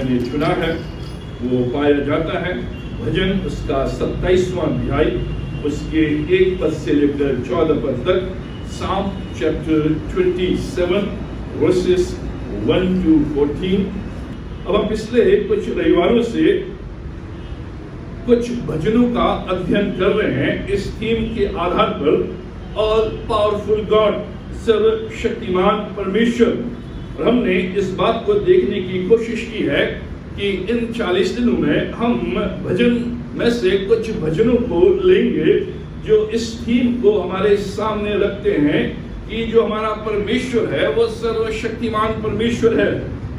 मैंने चुना है वो पाया जाता है भजन उसका 27वां अध्याय उसके 1 पद से लेकर 14 पद तक, Psalm chapter 27 verses 1 to 14। अब हम पिछले कुछ रविवारों से कुछ भजनों का अध्ययन कर रहे हैं इस थीम के आधार पर, ऑल पावरफुल गॉड, सर्वशक्तिमान परमेश्वर। और हमने इस बात को देखने की कोशिश की है कि इन 40 दिनों में हम भजन में से कुछ भजनों को लेंगे जो इस थीम को हमारे सामने रखते हैं कि जो हमारा परमेश्वर है वो सर्वशक्तिमान परमेश्वर है,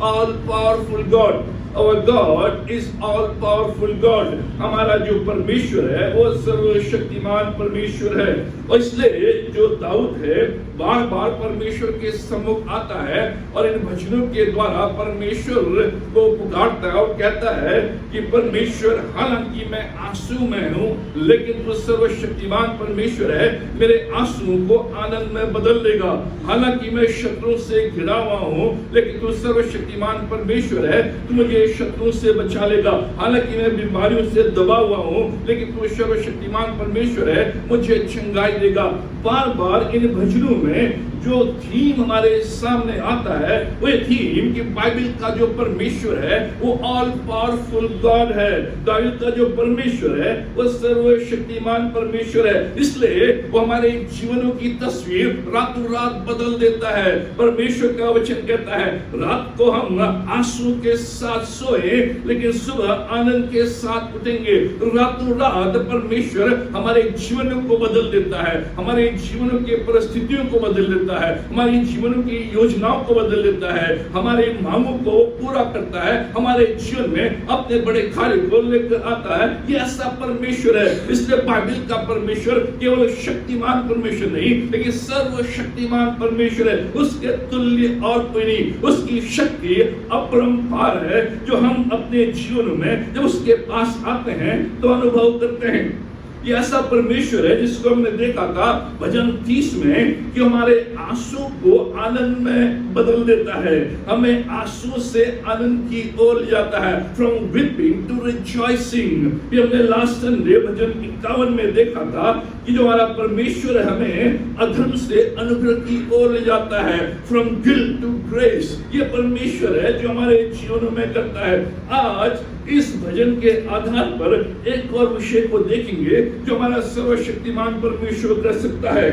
all powerful God. Our God is all powerful God। हमारा जो परमेश्वर है वो सर्वशक्तिमान परमेश्वर है। और इसलिए जो दाऊद है बार बार परमेश्वर के सम्मुख आता है और इन भजनों के द्वारा परमेश्वर को पुकारता है और कहता है कि परमेश्वर, हालांकि मैं आंसू में हूँ लेकिन तू सर्वशक्तिमान परमेश्वर है, मेरे आंसुओं को आनंद में बदल देगा। हालांकि मैं शत्रुओं से घिरा हुआ हूँ लेकिन तू सर्वशक्तिमान परमेश्वर है, तू मुझे शत्रुओं से बचा लेगा। हालांकि मैं बीमारियों से दबा हुआ हूँ लेकिन तू सर्वशक्तिमान परमेश्वर है, मुझे चंगाई देगा। बार बार इन भजनों में जो थीम हमारे सामने आता है वो ये थीम कि बाइबल का जो परमेश्वर है वो ऑल पावरफुल गॉड है। बाइबल का जो परमेश्वर है वो सर्वशक्तिमान परमेश्वर है, इसलिए वो हमारे जीवनों की तस्वीर रातों रात बदल देता है। परमेश्वर का वचन कहता है रात को हम आंसू के साथ सोए लेकिन सुबह आनंद के साथ उठेंगे। रातों रात परमेश्वर हमारे जीवनों को बदल देता है, हमारे जीवनों के परिस्थितियों को बदल देता है, हमारे जीवनों की योजनाओं को बदल देता है, हमारे मांगों को पूरा करता है, हमारे जीवन में अपने बड़े कार्य को लेकर आता है। ये ऐसा परमेश्वर है। इसलिए बाइबल का परमेश्वर केवल शक्तिमान परमेश्वर नहीं लेकिन सर्वशक्तिमान परमेश्वर है। उसके तुल्य और कोई नहीं। उसकी शक्ति अपरंपार है जो हम अपने जीवन में जब उसके पास आते हैं तो अनुभव करते हैं। ये ऐसा परमेश्वर है जिसको हमने देखा था भजन 30 में कि हमारे आंसू को आनंद में बदल देता है, हमें आंसू से आनंद की ओर ले जाता है, फ्रॉम वीपिंग टू रिजॉइसिंग। ये हमने लास्ट संडे भजन 51 में देखा था कि जो हमारा परमेश्वर है हमें अधर्म से अनुग्रह की ओर ले जाता है, फ्रॉम गिल्ट टू ग्रेस। ये परमेश्वर है जो हमारे जीवनों में करता है। आज इस भजन के आधार पर एक और विषय को देखेंगे जो हमारा सर्वशक्तिमान परमेश्वर कर सकता है,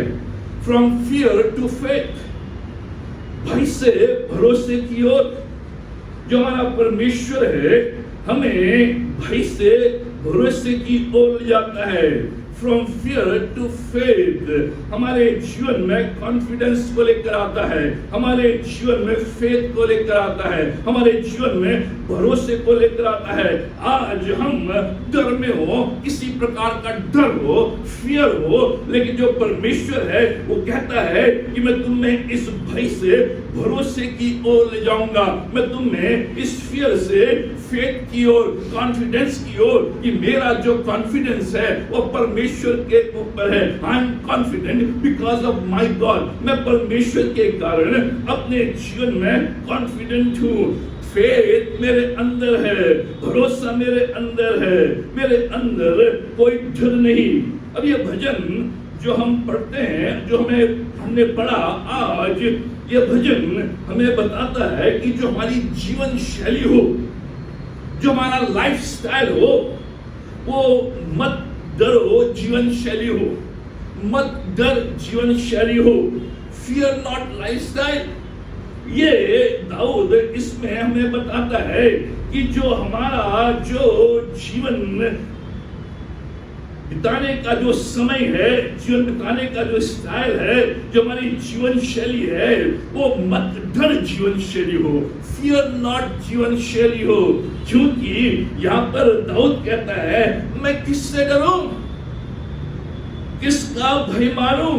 फ्रॉम फियर टू फेथ, भय से भरोसे की ओर। जो हमारा परमेश्वर है हमें भय से भरोसे की ओर ले जाता है, फ्रॉम फियर टू फेथ। हमारे जीवन में कॉन्फिडेंस को लेकर आता है, हमारे जीवन में फेथ को लेकर आता है, हमारे जीवन में भरोसे को लेकर आता है। आज हम डर में हो, किसी प्रकार का डर हो, फियर हो, लेकिन जो परमेश्वर है वो कहता है कि मैं तुम्हें इस भय से भरोसे की ओर ले जाऊंगा, मैं तुम्हें इस फियर से फेथ की ओर, कॉन्फिडेंस की ओर, कि मेरा जो कॉन्फिडेंस है वो परमेश्वर के ऊपर है। I am confident because of my God. मैं परमेश्वर के कारण अपने जीवन में कॉन्फिडेंट हूँ। फेथ मेरे अंदर है, भरोसा मेरे अंदर है, मेरे अंदर कोई डर नहीं। अब ये भजन जो हम पढ़ते हैं, जो हमने पढ़ा आज, ये भजन हमें बताता है कि जो हमारी जीवन शैली हो, जो हमारा लाइफस्टाइल हो, वो मत डरो जीवन शैली हो, मत डर जीवन शैली हो, फियर नॉट लाइफस्टाइल। ये दाऊद इसमें हमें बताता है कि जो हमारा जो जीवन बिताने का जो समय है, जीवन बिताने का जो स्टाइल है, जो हमारी जीवन शैली है, वो मत डर जीवन शैली हो, फियर नॉट जीवन शैली हो। क्योंकि यहाँ पर दाऊद कहता है मैं किससे डरूं, किसका भय मानूं,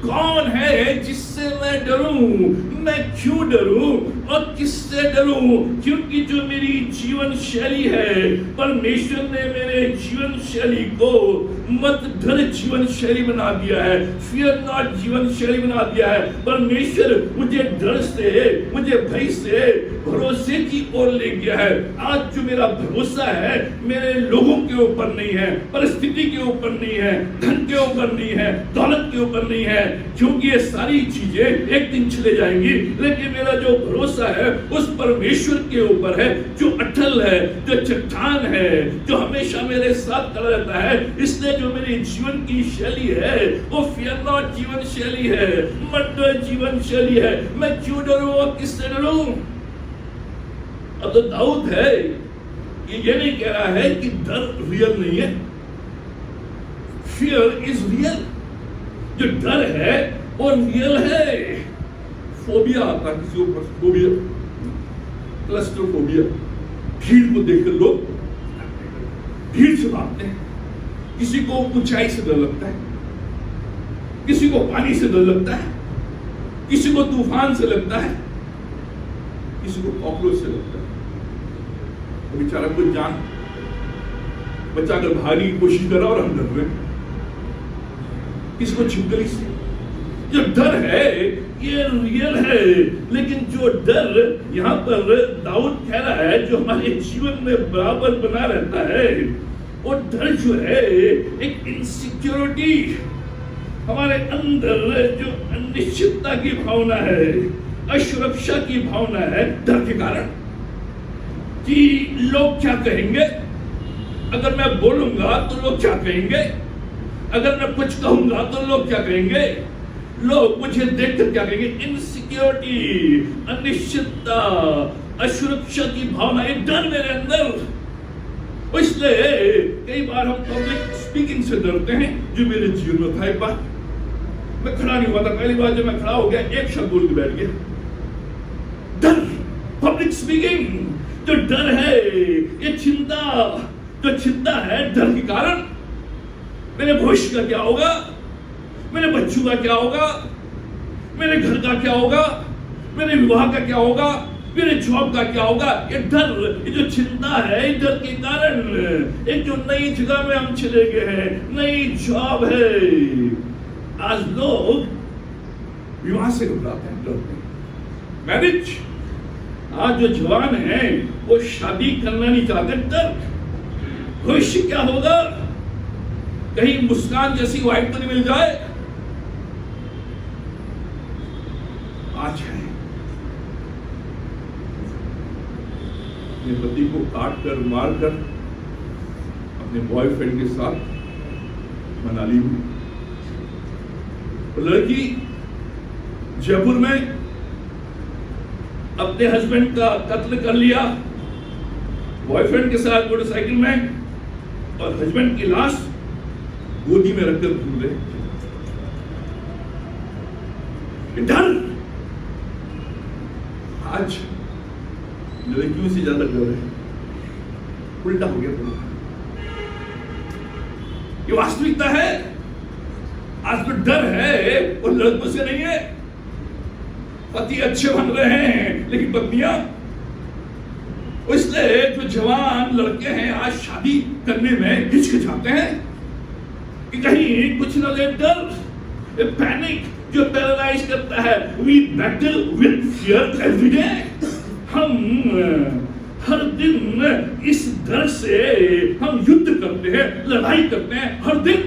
कौन है जिससे मैं डरूं, मैं क्यों डरूं। और किससे डरूं? क्योंकि जो मेरी जीवन शैली है, परमेश्वर ने मेरे जीवन शैली को मत डर जीवन शैली बना दिया है, फियर नॉट जीवन शैली बना दिया है। परमेश्वर मुझे डर से, मुझे भय से भरोसे की ओर ले गया है। आज जो मेरा भरोसा है मेरे लोगों के ऊपर नहीं है, परिस्थिति के ऊपर नहीं है, धन के ऊपर नहीं है, दौलत के ऊपर नहीं है, क्योंकि ये सारी चीजें एक दिन चले जाएंगी। लेकिन मेरा जो भरोसा है उस परमेश्वर के ऊपर है, जो अटल है, जो चट्टान है, जो हमेशा मेरे साथ खड़ा रहता है। इसलिए जो मेरी जीवन की शैली है वो फियर नॉट जीवन शैली है, मत डर जीवन शैली है। मैं क्यों डरूं और किससे डरूं? अब तो दाऊद है ये नहीं कह रहा है कि डर रियल नहीं है, फियर इज रियल। जो डर है वो रियल है। फोबिया आता है किसी को, फोबिया, क्लस्ट्रोफोबिया, भीड़ को देखकर लोग भीड़ से भागते हैं। किसी को ऊंचाई से डर लगता है, किसी को पानी से डर लगता है, किसी को तूफान से लगता है, किसी को कॉकरोच से लगता है। तो बेचारा कुछ जान बच्चा अगर भागने की कोशिश कर रहा और हम डर रहे हैं, किसी को छिपकली से। जो डर है ये रियल है, लेकिन जो डर यहाँ पर दाऊद कह रहा है जो हमारे जीवन में बराबर बना रहता है, वो डर जो है एक इनसिक्योरिटी, हमारे अंदर जो अनिश्चितता की भावना है, असुरक्षा की भावना है, डर के कारण कि लोग क्या कहेंगे, अगर मैं बोलूंगा तो लोग क्या कहेंगे, अगर मैं कुछ कहूंगा तो लोग क्या कहेंगे, लोग मुझे देखकर क्या कहेंगे। इनसिक्योरिटी, अनिश्चितता, असुरक्षा की भावना, एक डर मेरे अंदर। इसलिए कई बार हम पब्लिक स्पीकिंग से डरते हैं, जो मेरे जीवन में था। एक बार मैं खड़ा नहीं हुआ था, पहली बार जब मैं खड़ा हो गया एक शब्द बोल के बैठ गया। डर, पब्लिक स्पीकिंग, जो डर है ये चिंता, जो चिंता है डर के कारण। मेरे भविष्य का क्या होगा, मेरे बच्चों का क्या होगा, मेरे घर का क्या होगा, मेरे विवाह का क्या होगा, मेरे जॉब का क्या होगा। ये डर, ये जो चिंता है, ये डर के कारण। एक जो नई जगह में हम चले गए हैं, नई जॉब है, आज लोग विवाह से घबराते हैं, लोग मैरिज। आज जो जवान है वो शादी करना नहीं चाहते, डर भविष्य क्या होगा, कहीं मुस्कान जैसी वाइफ तो नहीं मिल जाए। आज है अपने पति को काट कर मार कर अपने बॉयफ्रेंड के साथ मनाली में, लड़की जयपुर में अपने हस्बैंड का कत्ल कर लिया बॉयफ्रेंड के साथ मोटरसाइकिल में, और हस्बैंड की लाश गोदी में रखकर घूम रहे। डर आज लड़कियों से ज्यादा डर है, उल्टा हो गया। ये वास्तविकता है। आज तो डर है और लड़कों से नहीं है। पति अच्छे बन रहे हैं लेकिन पत्नियां, इसलिए जो जवान लड़के हैं आज शादी करने में हिचकिचाते हैं कि कहीं कुछ न ले। डर, पैनिक जो पैरालाइज करता है। We battle with fear every day. हम हर दिन इस डर से हम युद्ध करते हैं, लड़ाई करते हैं। हर दिन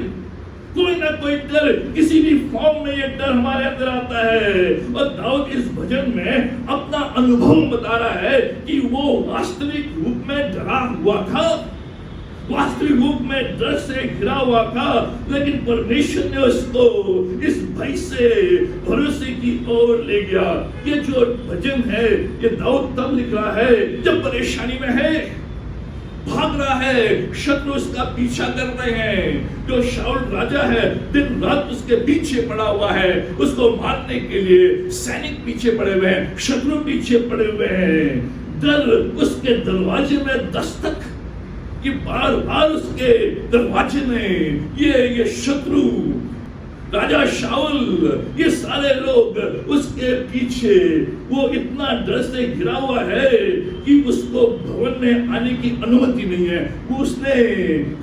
कोई ना कोई डर, किसी भी फॉर्म में ये डर हमारे अंदर आता है। और दाऊद इस भजन में अपना अनुभव बता रहा है कि वो वास्तविक रूप में डरा हुआ था, वास्तविक रूप में डर से घिरा हुआ था, लेकिन परमेश्वर ने उसको इस भय से भरोसे की ओर ले गया। ये जो भजन है ये दाऊद तब लिख रहा है जब परेशानी में है, भाग रहा है, शत्रु उसका पीछा कर रहे हैं। जो शाऊल राजा है दिन रात उसके पीछे पड़ा हुआ है, उसको मारने के लिए सैनिक पीछे पड़े हुए हैं, शत्रु पीछे पड़े हुए हैं। डर उसके दरवाजे में दस्तक कि बार बार उसके दरवाजे में ये शत्रु राजा शाऊल, ये सारे लोग उसके पीछे, वो इतना डर से घिरा हुआ है कि उसको भवन में आने की अनुमति नहीं है। उसने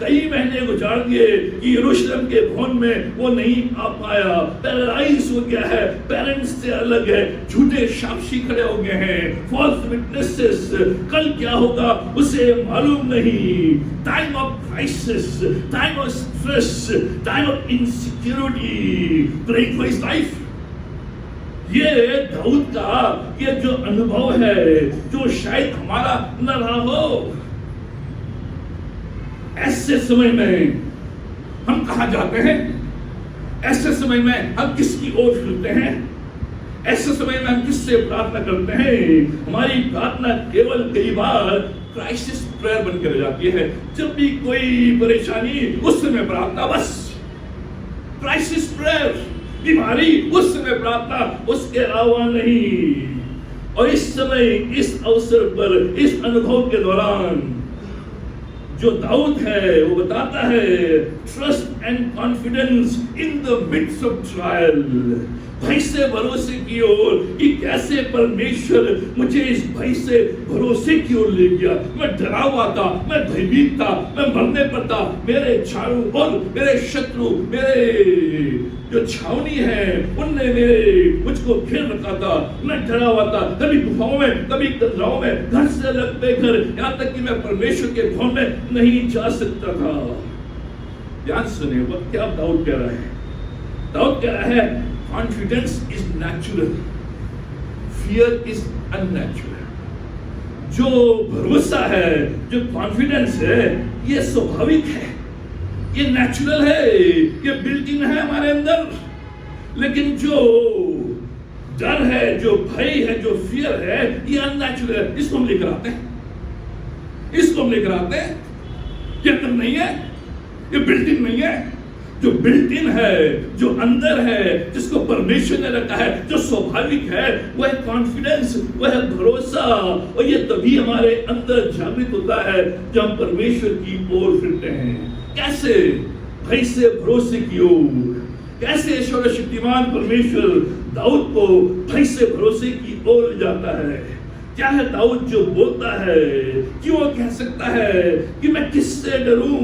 कई महीने गुजार दिए कि यरूशलेम के भवन में वो नहीं आ पाया, पैरालाइज हो गया है, पेरेंट्स से अलग है, झूठे साक्षी खड़े हो गए हैं, फॉल्स विटनेसेस। कल क्या होगा उसे मालूम नहीं। Time of crisis, time of stress, time of insecurity, praying for his life. ये दाऊद का ये जो अनुभव है, जो शायद हमारा न रहा हो। ऐसे समय में हम कहां जाते हैं? ऐसे समय में हम किसकी ओर फिरते हैं? ऐसे समय में हम किससे प्रार्थना करते हैं? हमारी प्रार्थना केवल कई बार क्राइसिस प्रेयर बनकर रह जाती है। जब भी कोई परेशानी, उस समय प्रार्थना, बस क्राइसिस प्रेयर। बीमारी, उस समय प्रार्थना, उसके अलावा नहीं। और इस समय, इस अवसर पर, इस अनुभव के दौरान जो दाऊद है वो बताता है, trust and confidence in the midst of trial. भय से भरोसे की ओर, कि कैसे परमेश्वर मुझे इस भय से भरोसे की ओर ले गया। मैं डरा हुआ था, मैं भयभीत था, मैं मरने पर था, मेरे चारों ओर मेरे शत्रु, मेरे जो छावनी है, उनने मुझको घेर रखा था। मैं डरा हुआ था, कभी गुफाओं में, कभी कदराओं में, घर से अलग बेघर, यहाँ तक कि मैं परमेश्वर के भवन में नहीं जा सकता था। ध्यान सुनिए, वो क्या दाऊद कह रहा है? दाऊद कह रहा है, confidence is natural, fear is unnatural. जो भरोसा है, जो कॉन्फिडेंस है, ये स्वाभाविक है, ये नेचुरल है, ये बिल्ट इन है हमारे अंदर। लेकिन जो डर है, जो भय है, जो फियर है, ये अननेचुरल है। इसको हम लेकर आते हैं, इसको हम लेकर आते हैं। ये अंदर नहीं है, ये बिल्ट इन नहीं है। जो बिल्ट इन है, जो अंदर है, जिसको परमेश्वर ने रखा है, जो स्वाभाविक है, वह है कॉन्फिडेंस, वह है भरोसा। और ये तभी हमारे अंदर जागृत होता है जब हम परमेश्वर की ओर फिरते हैं। कैसे? भय से भरोसे की ओर। कैसे सर्वशक्तिमान परमेश्वर दाऊद को भय से भरोसे की ओर ले जाता है? क्या है दाऊद जो बोलता है? क्यों वो कह सकता है कि मैं किससे डरूं?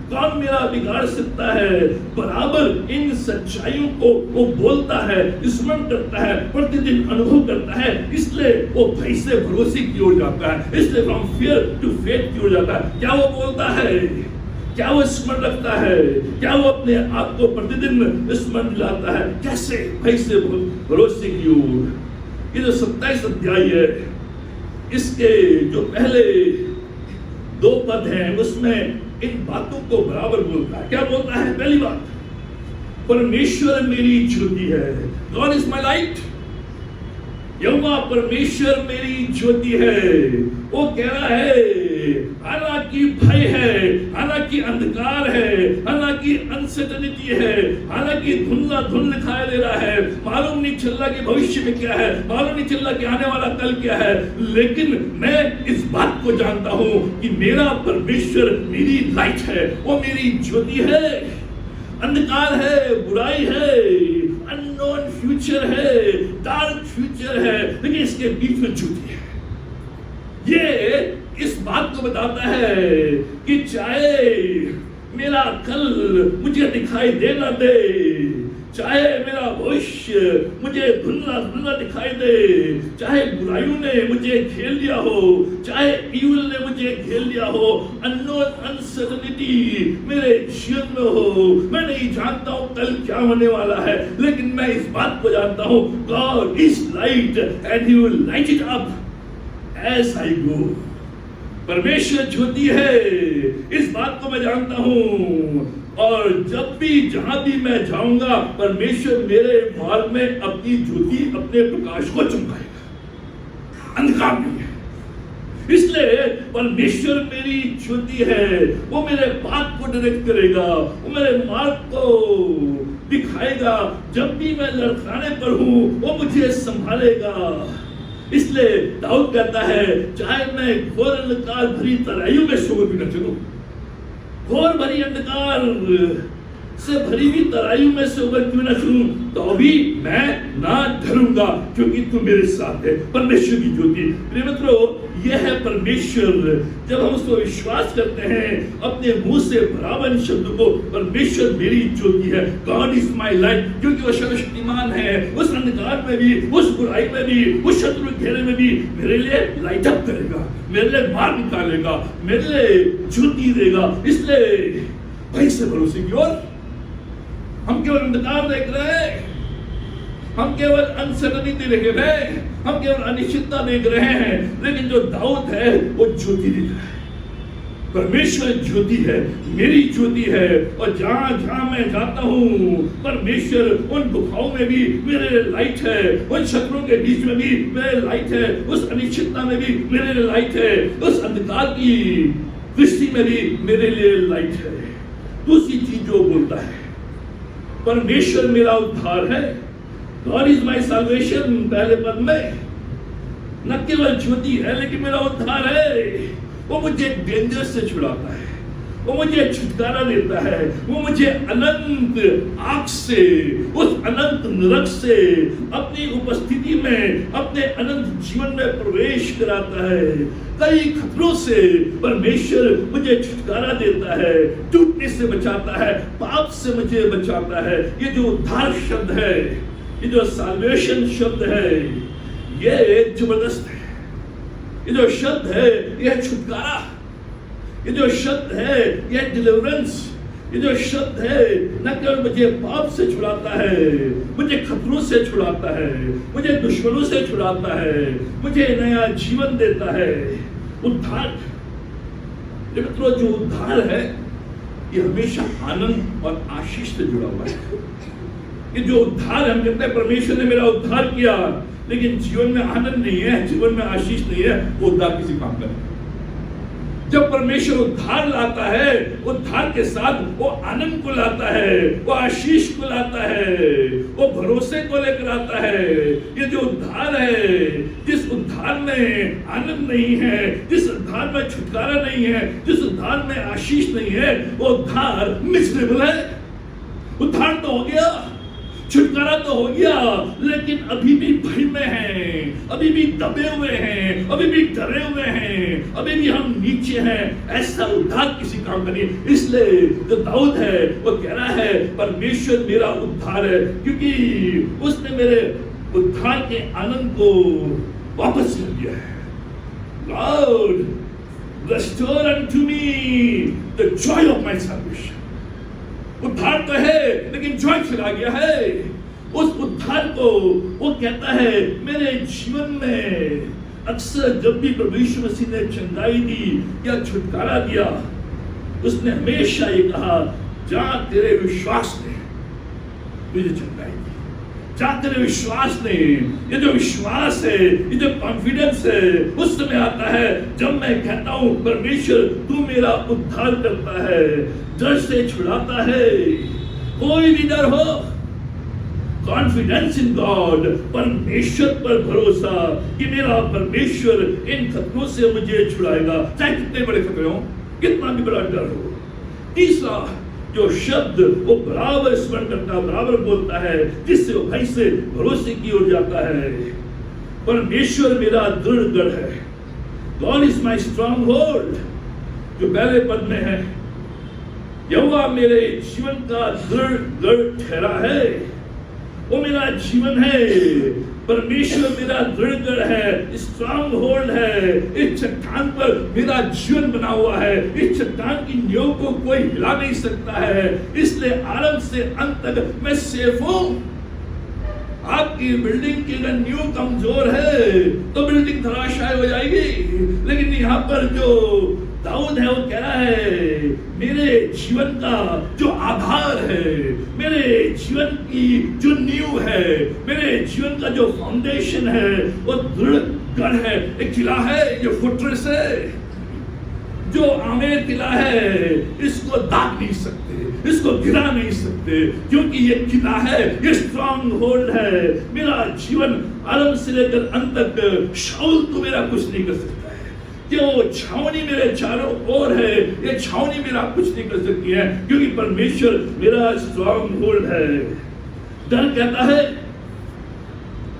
कौन मेरा बिगाड़ सकता है? बराबर इन सच्चाइयों को वो बोलता है, स्मरण करता है, प्रतिदिन अनुभव करता है। इसलिए वो भय से भरोसे की ओर जाता है, इसलिए फ्रॉम फियर टू फेथ की ओर जाता है। क्या वो बोलता है? क्या वो स्मरण रखता है? क्या वो अपने आप को प्रतिदिन स्मरण दिलाता है? कैसे? भय से भरोसे की ओर। ये जो 27 अध्याय है, इसके जो पहले 2 पद हैं, उसमें इन बातों को बराबर बोलता है। क्या बोलता है? पहली बात, परमेश्वर मेरी ज्योति है, गॉड इज माय लाइट। यहोवा परमेश्वर मेरी ज्योति है। वो कह रहा है, हालांकि भय है, हालांकि अंधकार है, हालांकि अनसर्टेनिटी है, हालांकि धुंधला धुंध दिखाई दे रहा है, मालूम नहीं चल रहा कि भविष्य में क्या है, मालूम नहीं चल रहा कि आने वाला कल क्या है, लेकिन मैं इस बात को जानता हूं कि मेरा परमेश्वर मेरी लाइट है, वो मेरी ज्योति है। अंधकार है, बुराई है, अननोन फ्यूचर है, डार्क फ्यूचर है, लेकिन इसके बीच में ज्योति है। ये इस बात को बताता है कि चाहे मेरा कल मुझे दिखाई दे ना दे, चाहे मेरा भविष्य मुझे धुंधला धुंधला दिखाई दे, चाहे बुराइयों ने मुझे घेर लिया हो, चाहे ईविल ने मुझे घेर लिया हो, अननोन अनसर्टेनिटी मेरे जीवन में हो, मैं नहीं जानता हूं कल क्या होने वाला है, लेकिन मैं इस बात को जानता हूं, God is light and he will light it up as I go. परमेश्वर ज्योति है, इस बात को मैं जानता हूं, और जब भी जहां भी मैं जाऊंगा, परमेश्वर मेरे मार्ग में अपनी ज्योति, अपने प्रकाश को चमकाएगा, अंधकार नहीं है। इसलिए परमेश्वर मेरी ज्योति है, वो मेरे पाथ को डायरेक्ट करेगा, वो मेरे मार्ग को दिखाएगा। जब भी मैं लड़खड़ाने पर हूं, वो मुझे संभालेगा। इसलिए दाऊद कहता है, चाहे मैं घोर अंधकार भरी तराइयों में सो भी न चलूं, घोर भरी अंधकार से भरी हुई तराई में से होकर क्यों ना चलूं, तो भी मैं ना डरूंगा, क्योंकि तू मेरे साथ है। परमेश्वर की ज्योति, प्रिय मित्रों, यह है परमेश्वर। जब हम उसको विश्वास करते हैं अपने मुंह से बराबर शब्द को, परमेश्वर मेरी ज्योति है, गॉड इज माई लाइट, क्योंकि वो सर्वशक्तिमान है। उस अंधकार में भी, उस बुराई में भी, उस शत्रु घेरे में भी मेरे लिए लाइट अप करेगा, मेरे लिए मार्ग निकालेगा, मेरे लिए ज्योति देगा। इसलिए भाई से भरोसे की ओर हम केवल अंधकार देख रहे हैं, हम केवल अनसर्टेनिटी देख रहे हैं, हम केवल अनिश्चितता देख रहे हैं, लेकिन जो दाऊद है वो ज्योति देख रहा है। परमेश्वर ज्योति है, मेरी ज्योति है, और जहां जहां मैं जाता हूं परमेश्वर उन गुफाओं में भी मेरे लिए लाइट है, उन शत्रुओं के बीच में भी मेरे लाइट है, उस अनिश्चितता में भी मेरे लिए लाइट है, उस अंधकार की दृष्टि में भी मेरे लिए लाइट है। दूसरी चीज जो बोलता है, परमेश्वर मेरा उद्धार है, गॉड इज माई सैल्वेशन, पहले पद में न केवल ज्योति है लेकिन मेरा उद्धार है। वो मुझे डेंजर से छुड़ाता है, वो मुझे छुटकारा देता है, वो मुझे अनंत आग से, उस अनंत नरक से अपनी उपस्थिति में, अपने अनंत जीवन में प्रवेश कराता है। कई खतरों से परमेश्वर मुझे छुटकारा देता है, टूटने से बचाता है, पाप से मुझे बचाता है। ये जो उद्धार शब्द है, ये जो साल्वेशन शब्द है, ये जबरदस्त है। ये जो शब्द है यह छुटकारा, ये जो शब्द है यह डिलीवरेंस, ये जो शब्द है न केवल मुझे पाप से छुड़ाता है, मुझे खतरों से छुड़ाता है, मुझे दुश्मनों से छुड़ाता है, मुझे नया जीवन देता है। उद्धार, मित्रों, जो उद्धार है ये हमेशा आनंद और आशीष से जुड़ा हुआ है। ये जो उद्धार हम कहते हैं परमेश्वर ने मेरा उद्धार किया, लेकिन जीवन में आनंद नहीं है, जीवन में आशीष नहीं है, वो उद्धार किसी काम का नहीं। जब परमेश्वर उद्धार लाता है, उद्धार के साथ वो आनंद को लाता है, वो आशीष को लाता है, वो भरोसे को लेकर आता है। ये जो उद्धार है, जिस उद्धार में आनंद नहीं है, जिस उद्धार में छुटकारा नहीं है, जिस उद्धार में आशीष नहीं है, वो उद्धार मिजरेबल है। उद्धार तो हो गया, छुटकारा तो हो गया, लेकिन अभी भी भय में हैं, अभी भी दबे हुए हैं, अभी भी डरे हुए हैं, अभी भी हम नीचे हैं। ऐसा उद्धार किसी काम का नहीं। इसलिए जो दाऊद है वो कह रहा है परमेश्वर मेरा उद्धार है, क्योंकि उसने मेरे उद्धार के आनंद को वापस कर दिया है। Lord, restore unto me the joy of my salvation। उद्धार तो है लेकिन जॉय चला गया है। उस उद्धार को वो कहता है मेरे जीवन में अक्सर जब भी प्रभु यीशु मसीह ने चंगाई दी या छुटकारा दिया, उसने हमेशा ये कहा, जा तेरे विश्वास ने तुझे चंगाई दी, जा तेरे विश्वास ने। ये जो विश्वास है, ये जो कॉन्फिडेंस है, उस समय आता है जब मैं कहता हूं परमेश्वर तू मेरा उद्धार करता है, डर से छुड़ाता है। कोई भी डर हो, कॉन्फिडेंस इन गॉड, परमेश्वर पर भरोसा कि मेरा परमेश्वर इन खतरों से मुझे छुड़ाएगा, चाहे कितने बड़े खतरे हो, कितना भी बड़ा डर हो। तीसरा जो शब्द वो बराबर स्मरण करता, बराबर बोलता है, जिससे वो भाई से भरोसे की ओर जाता है, परमेश्वर मेरा दृढ़ गढ़ है, God is my strong hold. जो पहले पद में है, यहोवा मेरे जीवन का दृढ़ गढ़ ठहरा है, वो मेरा जीवन है, परमेश्वर मेरा दृढ़ गढ़ है, स्ट्रॉन्ग होल्ड है। इस चट्टान पर मेरा जीवन बना हुआ है, इस चट्टान की नींव को कोई हिला नहीं सकता है, इसलिए आरंभ से अंत तक मैं सेफ हूं। आपकी बिल्डिंग की अगर नींव कमजोर है तो बिल्डिंग धराशायी हो जाएगी, लेकिन यहाँ पर जो दाऊद है वो कह रहा है मेरे जीवन का जो आधार है, मेरे जीवन की जो नींव है, मेरे जीवन का जो फाउंडेशन है वो दृढ़ गढ़ है। एक किला है, ये फोर्ट्रेस है, जो आमेर किला है, इसको दाग नहीं सकते, इसको गिरा नहीं सकते, क्योंकि ये किला है, ये स्ट्रॉन्ग होल्ड है। मेरा जीवन आरंभ से लेकर अंत तक शाऊल तो मेरा कुछ नहीं कर सकता है, कि वो छावनी मेरे चारों ओर है, ये छावनी मेरा कुछ नहीं कर सकती है, क्योंकि परमेश्वर मेरा स्ट्रॉन्ग होल्ड है। डर कहता है,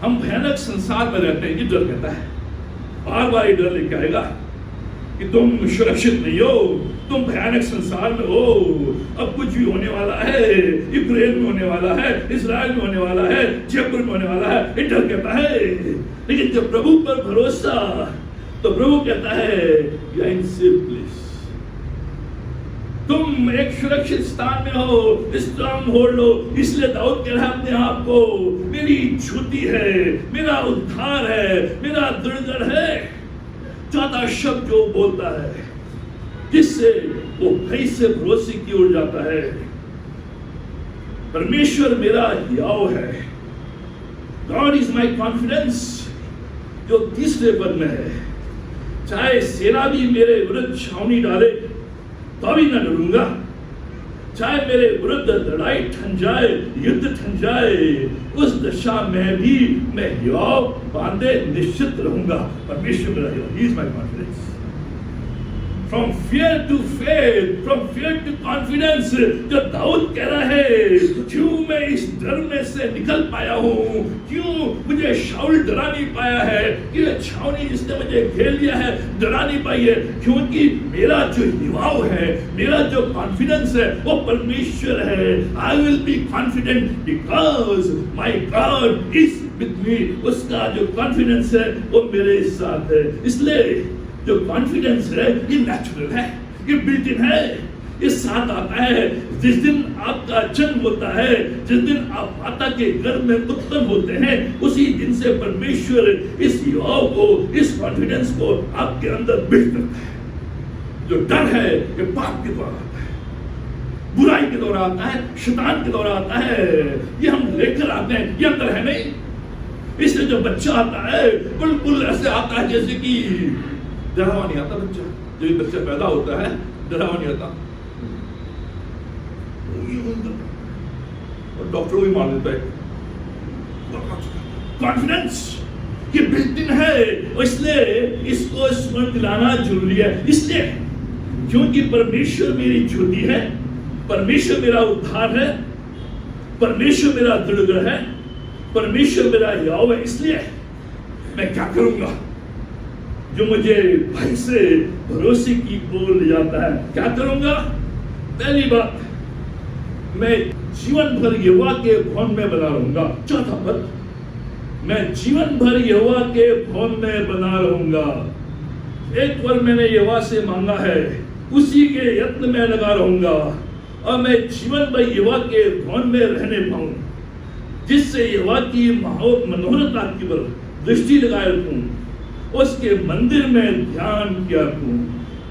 हम भयानक संसार में रहते हैं, ये डर कहता है, बार बार ये डर लेके आएगा कि तुम सुरक्षित नहीं हो, तुम भयानक संसार में हो, अब कुछ भी होने वाला है, यूक्रेन में होने वाला है, इजराइल में होने वाला है, जयपुर में होने वाला है, ये डर कहता है। लेकिन जब प्रभु पर भरोसा, तो प्रभु कहता है you are in safe place, तुम एक सुरक्षित स्थान में हो, स्ट्रॉन्ग होल्ड हो। इसलिए दाऊद कह रहा है अपने आप को, मेरी ज्योति है, मेरा उद्धार है, मेरा दुर्गढ़ है। चौथा शब्द जो बोलता है, जिससे वो भय से भरोसे की ओर जाता है, परमेश्वर मेरा हियाव है, गॉड इज माई कॉन्फिडेंस, जो तीसरे पद में है। चाहे सेना भी मेरे विरुद्ध छावनी डाले तो भी न डरूंगा, चाहे मेरे विरुद्ध लड़ाई ठन जाए, युद्ध ठन जाए, उस दशा में भी मैं हियाव बांधे निश्चित रहूंगा। परमेश्वर मेरा हियाव, he is my confidence. From fear to faith, from fear to confidence, जो दाऊद कह रहा है, क्यों मैं इस डर में से निकल पाया हूँ, क्यों मुझे शाऊल डरा नहीं पाया है, कि छावनी जिसने मुझे घेर लिया है डरा नहीं पाई है, क्योंकि मेरा जो हियाव है, मेरा जो कॉन्फिडेंस है वो परमेश्वर है। I will be confident because my God is with me, उसका जो कॉन्फिडेंस है वो मेरे साथ है। इसलिए जो कॉन्फिडेंस है ये नेचुरल है, ये बिल्ट इन है, ये साथ आता है। जिस दिन आपका जन्म होता है, जिस दिन आप माता के गर्भ में उत्पन्न होते हैं, उसी दिन से परमेश्वर इस हियाव को, इस कॉन्फिडेंस को आपके अंदर बिल्ड करता है। जो डर है ये पाप के द्वारा आता है, बुराई के द्वारा आता है, शैतान के द्वारा आता है, ये हम लेकर आते हैं, ये अंदर है नहीं। इसलिए जो बच्चा आता है बिल्कुल ऐसे आता है जैसे कि डरावा नहीं आता बच्चा। जब भी बच्चा पैदा होता है डरावा नहीं आता, और डॉक्टर भी मान लेता है। कॉन्फिडेंस ये बिल्ट इन है, इसलिए इसको स्मरण दिलाना जरूरी है। इसलिए क्योंकि परमेश्वर मेरी ज्योति है, परमेश्वर मेरा उद्धार है, परमेश्वर मेरा दुर्गढ़ है, परमेश्वर मेरा हियाव है। इसलिए मैं क्या करूंगा जो मुझे भय से भरोसे की ओर ले जाता है। क्या करूंगा? पहली बात, मैं जीवन भर यहोवा के भवन में बना रहूंगा। चौथा पद, मैं जीवन भर यहोवा के भवन में बना रहूंगा। एक बार मैंने यहोवा से मांगा है, उसी के यत्न में लगा रहूंगा, और मैं जीवन भर यहोवा के भवन में रहने पाऊं, जिससे यहोवा की मनोहरता की ओर दृष्टि लगाए रखूं, उसके मंदिर में ध्यान किया करूं।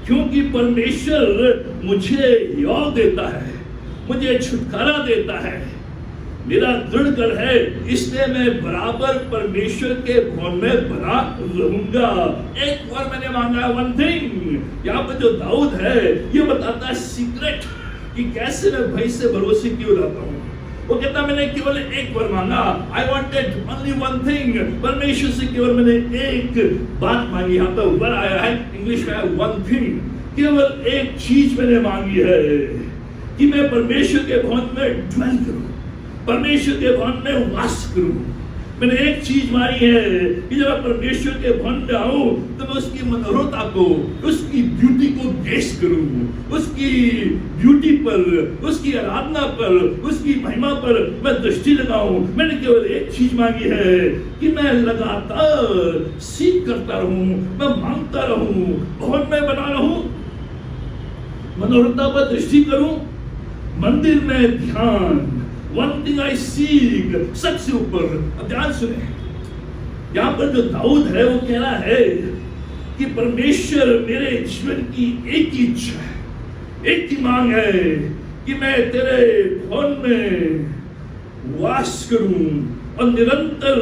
क्योंकि परमेश्वर मुझे हियाव देता है, मुझे छुटकारा देता है, मेरा दुर्गढ़ है, इसलिए मैं बराबर परमेश्वर के भवन में बना रहूंगा। एक बार मैंने मांगा वन थिंग। यहाँ पर जो दाऊद है ये बताता है सीक्रेट कि कैसे मैं भय से भरोसे क्यों रहता हूँ। वो कहता मैंने केवल एक बार मांगा, I wanted only one thing. परमेश्वर से केवल मैंने एक बात मांगी। यहाँ पर ऊपर आया है इंग्लिश में वन थिंग, केवल एक चीज मैंने मांगी है कि मैं परमेश्वर के भवन में ड्वेल करूं, परमेश्वर के भवन में वास करूं। मैंने एक चीज मांगी है कि जब मैं परमेश्वर के भवन में आऊं तो मैं उसकी मनोहरता को, उसकी ब्यूटी को गेस करूं, उसकी ब्यूटी पर, उसकी आराधना पर, उसकी महिमा पर मैं दृष्टि लगाऊं। मैंने केवल एक चीज मांगी है कि मैं लगातार सीख करता रहूं, मैं मांगता रहूं, भवन में बना रहूं, मनोहरता पर दृष्टि करूं, मंदिर में ध्यान। वन थिंग आई सीक, सबसे ऊपर। अब ध्यान सुने, यहाँ पर जो दाऊद है वो कह रहा है कि परमेश्वर मेरे जीवन की एक ही इच्छा है, एक ही मांग है कि मैं तेरे भवन में वास करूं और निरंतर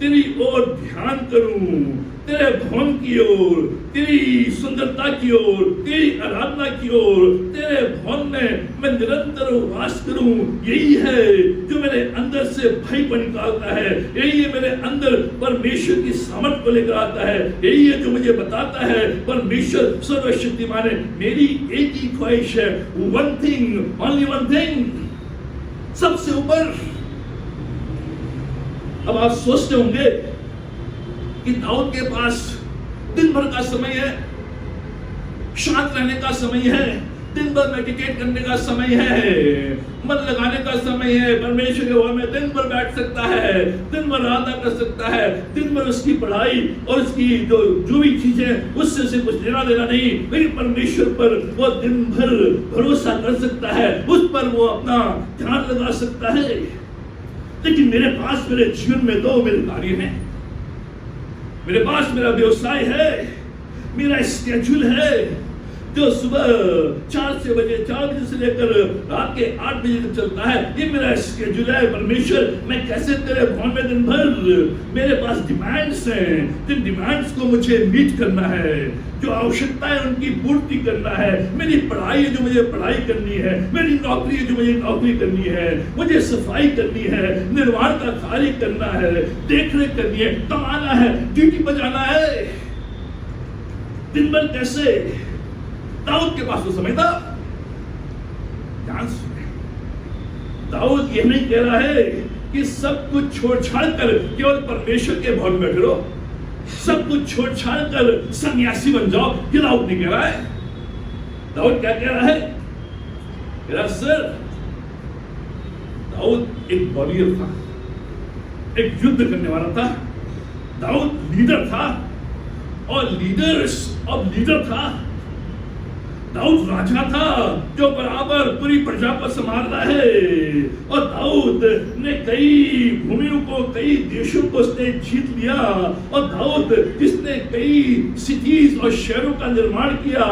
तेरी ओर ध्यान करूं, तेरे भवन की ओर, तेरी सुंदरता की ओर, तेरी आराधना की ओर, तेरे भवन में मैं निरंतर वास करूं। यही है जो मेरे अंदर से भय को निकालता है, यही है मेरे अंदर परमेश्वर की सामर्थ को लेकर आता है, यही है जो मुझे बताता है परमेश्वर सर्वशक्तिमान है। मेरी एक ही ख्वाहिश है, one thing, only one thing, सबसे ऊपर। अब आप सोचते होंगे कि दाऊद के पास दिन भर का समय है, शांत रहने का समय है, दिन भर मेडिटेट करने का समय है, मन लगाने का समय है, परमेश्वर के भवन में दिन भर बैठ सकता है, दिन भर आराधना कर सकता है, दिन भर उसकी पढ़ाई और उसकी जो भी चीजें उससे से कुछ लेना देना नहीं, लेकिन परमेश्वर पर वो दिन भर भरोसा कर सकता है, उस पर वो अपना ध्यान लगा सकता है। लेकिन मेरे पास मेरे जीवन में दो मेरे कार्य हैं, मेरे पास मेरा व्यवसाय है, मेरा स्केड्यूल है जो सुबह 4 बजे से लेकर रात के 8 बजे तक चलता है। ये मेरा स्केड्यूल है। परमेश्वर, मैं कैसे तेरे भवन में दिन भर, मेरे पास डिमांड्स हैं, जिन डिमांड्स को मुझे मीट करना है, जो आवश्यकता है उनकी पूर्ति करना है। मेरी पढ़ाई है जो मुझे पढ़ाई करनी है, मेरी नौकरी है जो मुझे नौकरी करनी है, मुझे सफाई करनी है, निर्माण का कार्य करना है, देखरेख करनी है, कमाना है, ड्यूटी पर जाना है। दिन भर कैसे? दाऊद के पास तो समय था। ध्यान सुने, दाऊद ये नहीं कह रहा है कि सब कुछ छोड़ छाड़ कर केवल परमेश्वर के भवन में फिरो, सब कुछ छोड़ छाड़ कर सन्यासी बन जाओ। ये दाऊद नहीं कह रहा है। दाऊद क्या कह रहा है? कह रहा सर, दाऊद एक वॉरियर था, एक युद्ध करने वाला था। दाऊद लीडर था और लीडर्स ऑफ लीडर था। दाऊद राजा था जो बराबर पूरी प्रजा को संभाल रहा है, और दाऊद ने कई भूमियों को, कई देशों को उसने जीत लिया, और दाऊद जिसने कई सिटीज और शहरों का निर्माण किया,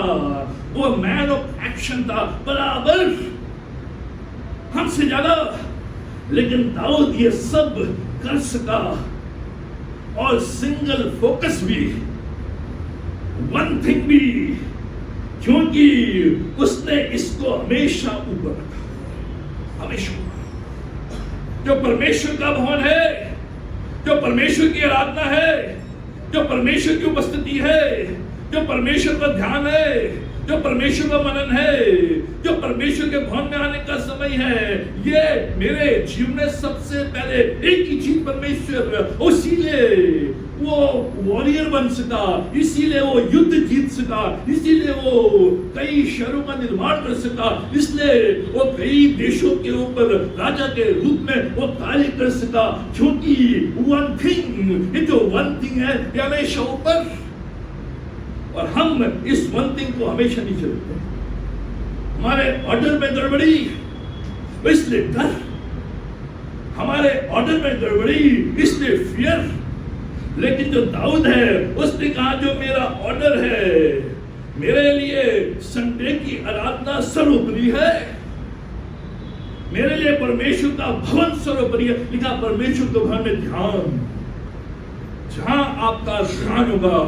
वो मैन ऑफ एक्शन था, बराबर हमसे ज्यादा। लेकिन दाऊद ये सब कर सका, और सिंगल फोकस भी, वन थिंग भी, क्योंकि उसने इसको हमेशा ऊपर रखा, हमेशा। जो परमेश्वर का भवन है, जो परमेश्वर की आराधना है, जो परमेश्वर की उपस्थिति है, जो परमेश्वर का ध्यान है, जो परमेश्वर का मनन है, जो परमेश्वर के भवन में आने का समय है, ये मेरे जीवन में सबसे पहले एक ही चीज परमेश्वर। इसीलिए वो वॉरियर बन सका, इसीलिए वो युद्ध जीत सका, इसीलिए वो कई शहरों का निर्माण कर सका, इसलिए वो कई देशों के ऊपर राजा के रूप में वो कार्य कर सका, क्योंकि वन थिंग, ये जो वन थिंग है ये हमेशा ऊपर। और हम इस वन थिंग को हमेशा नहीं चलते। हमारे ऑर्डर में गड़बड़ी, इसलिए डर, हमारे ऑर्डर में गड़बड़ी, इसलिए फियर। लेकिन जो दाऊद है उसने कहा जो मेरा ऑर्डर है, मेरे लिए संडे की आराधना सर्वोपरि है, मेरे लिए परमेश्वर का भवन सर्वोपरि है। लिखा परमेश्वर के भवन में ध्यान, जहां आपका ध्यान होगा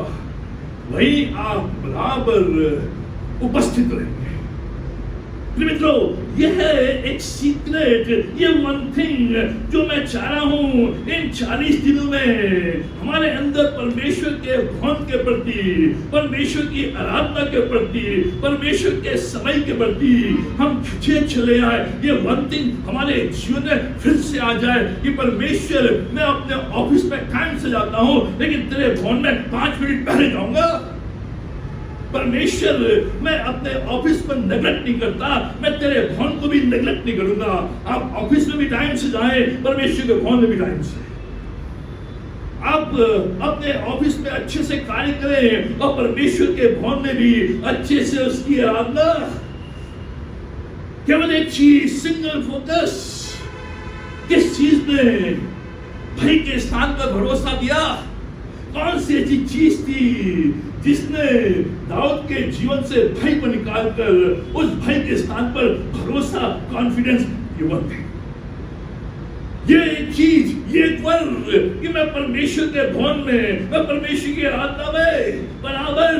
वहीं आप बराबर उपस्थित रहेंगे। मित्रों, यह है एक सीक्रेट, ये वन थिंग जो मैं चाह रहा हूं इन 40 दिनों में हमारे अंदर परमेश्वर के भवन के प्रति, परमेश्वर की आराधना के प्रति, परमेश्वर के समय के प्रति हम खिंचे चले आए। ये वन थिंग हमारे जीवन में फिर से आ जाए कि परमेश्वर, मैं अपने ऑफिस में टाइम से जाता हूं, लेकिन तेरे भवन में 5 मिनट पहले जाऊंगा। परमेश्वर, मैं अपने ऑफिस पर नेगलेक्ट नहीं करता, मैं तेरे भवन को भी नेगलेक्ट नहीं करूंगा। आप ऑफिस में भी टाइम से जाएं, परमेश्वर के भवन में भी टाइम से। आप अपने ऑफिस में अच्छे से कार्य करें और परमेश्वर के भवन में भी अच्छे से उसकी आराधना। केवल एक चीज, सिंगल फोकस। किस चीज ने भाई के स्थान पर भरोसा दिया? कौन सी ऐसी चीज थी जिसने दाऊद के जीवन से भय को निकालकर उस भय के स्थान पर भरोसा, कॉन्फिडेंस, ये वन थिंग, ये चीज, ये वर्ग कि मैं परमेश्वर के भवन में, मैं परमेश्वर की आराधना में बराबर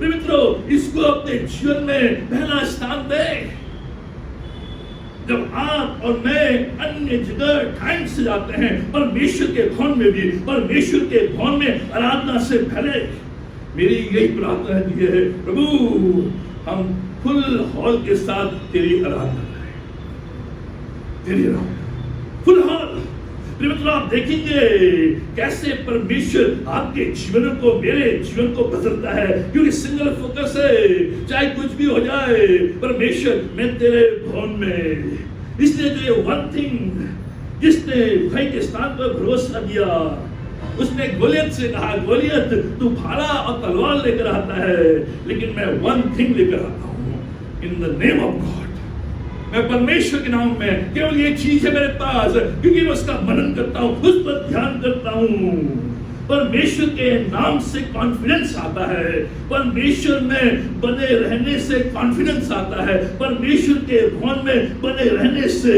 मित्रों इसको अपने जीवन में पहला स्थान दे। जब आप और मैं अन्य जगह टाइम से जाते हैं, परमेश्वर के भवन में भी, परमेश्वर के भवन में आराधना से पहले मेरी यही प्रार्थना है, प्रभु हम फुल हॉल के साथ तेरी आराधना करें, तेरी आराधना फुल हॉल। मित्रों आप देखेंगे कैसे परमेश्वर आपके जीवन को, मेरे जीवन को बदलता है, क्योंकि सिंगल फोकस है, चाहे कुछ भी हो जाए परमेश्वर मैं तेरे भवन में। इसलिए जो वन थिंग जिसने भाई के स्थान पर भरोसा दिया, उसने गोलियत से कहा, गोलियत तू भाला और तलवार लेकर आता है, लेकिन मैं वन थिंग लेकर आता हूं, in the name of God. मैं परमेश्वर के नाम में, केवल ये चीज है मेरे पास, क्योंकि मैं उसका मनन करता हूं, उस पर ध्यान करता हूं। परमेश्वर के नाम से कॉन्फिडेंस आता है, परमेश्वर में बने रहने से कॉन्फिडेंस आता है, परमेश्वर के भवन में बने रहने से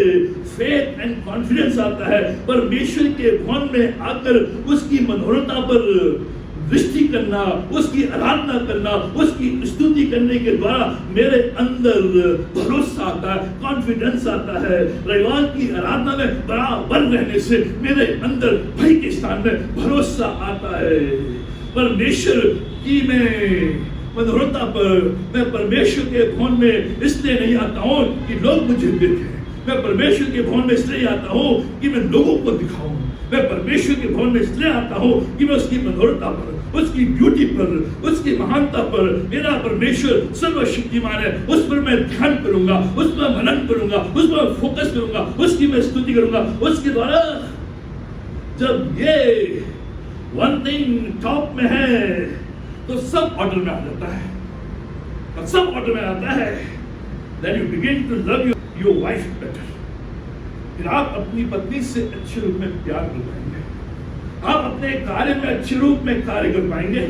फेथ एंड कॉन्फिडेंस आता है। परमेश्वर के भवन में आकर उसकी मनोरथा पर दृष्टि करना, उसकी आराधना करना, उसकी स्तुति करने के द्वारा मेरे अंदर भरोसा आता है, कॉन्फिडेंस आता है। रविवार की आराधना में बराबर रहने से मेरे अंदर भाई के स्थान में भरोसा आता है। परमेश्वर की मैं मनोरथा पर, मैं परमेश्वर के भवन में इसलिए नहीं आता हूं कि लोग मुझे देखें, मैं परमेश्वर के भवन में इसलिए आता हूं कि मैं लोगों को दिखाऊं, मैं परमेश्वर के भवन में इसलिए आता हूं कि मैं उसकी मनोरथा पर, उसकी ब्यूटी पर, उसकी महानता पर, मेरा परमेश्वर सर्वशक्तिमान है, उस पर मैं ध्यान करूंगा, उस पर मनन करूंगा, उस पर फोकस करूंगा, उसकी मैं स्तुति करूंगा। उसके द्वारा जब ये वन थिंग टॉप में है तो सब ऑर्डर में आ जाता है, तो सब ऑर्डर में आता है। Then you begin to love your wife better। फिर आप अपनी पत्नी से अच्छे रूप में प्यार कर पाएंगे, आप अपने कार्य में अच्छे रूप में कार्य कर पाएंगे,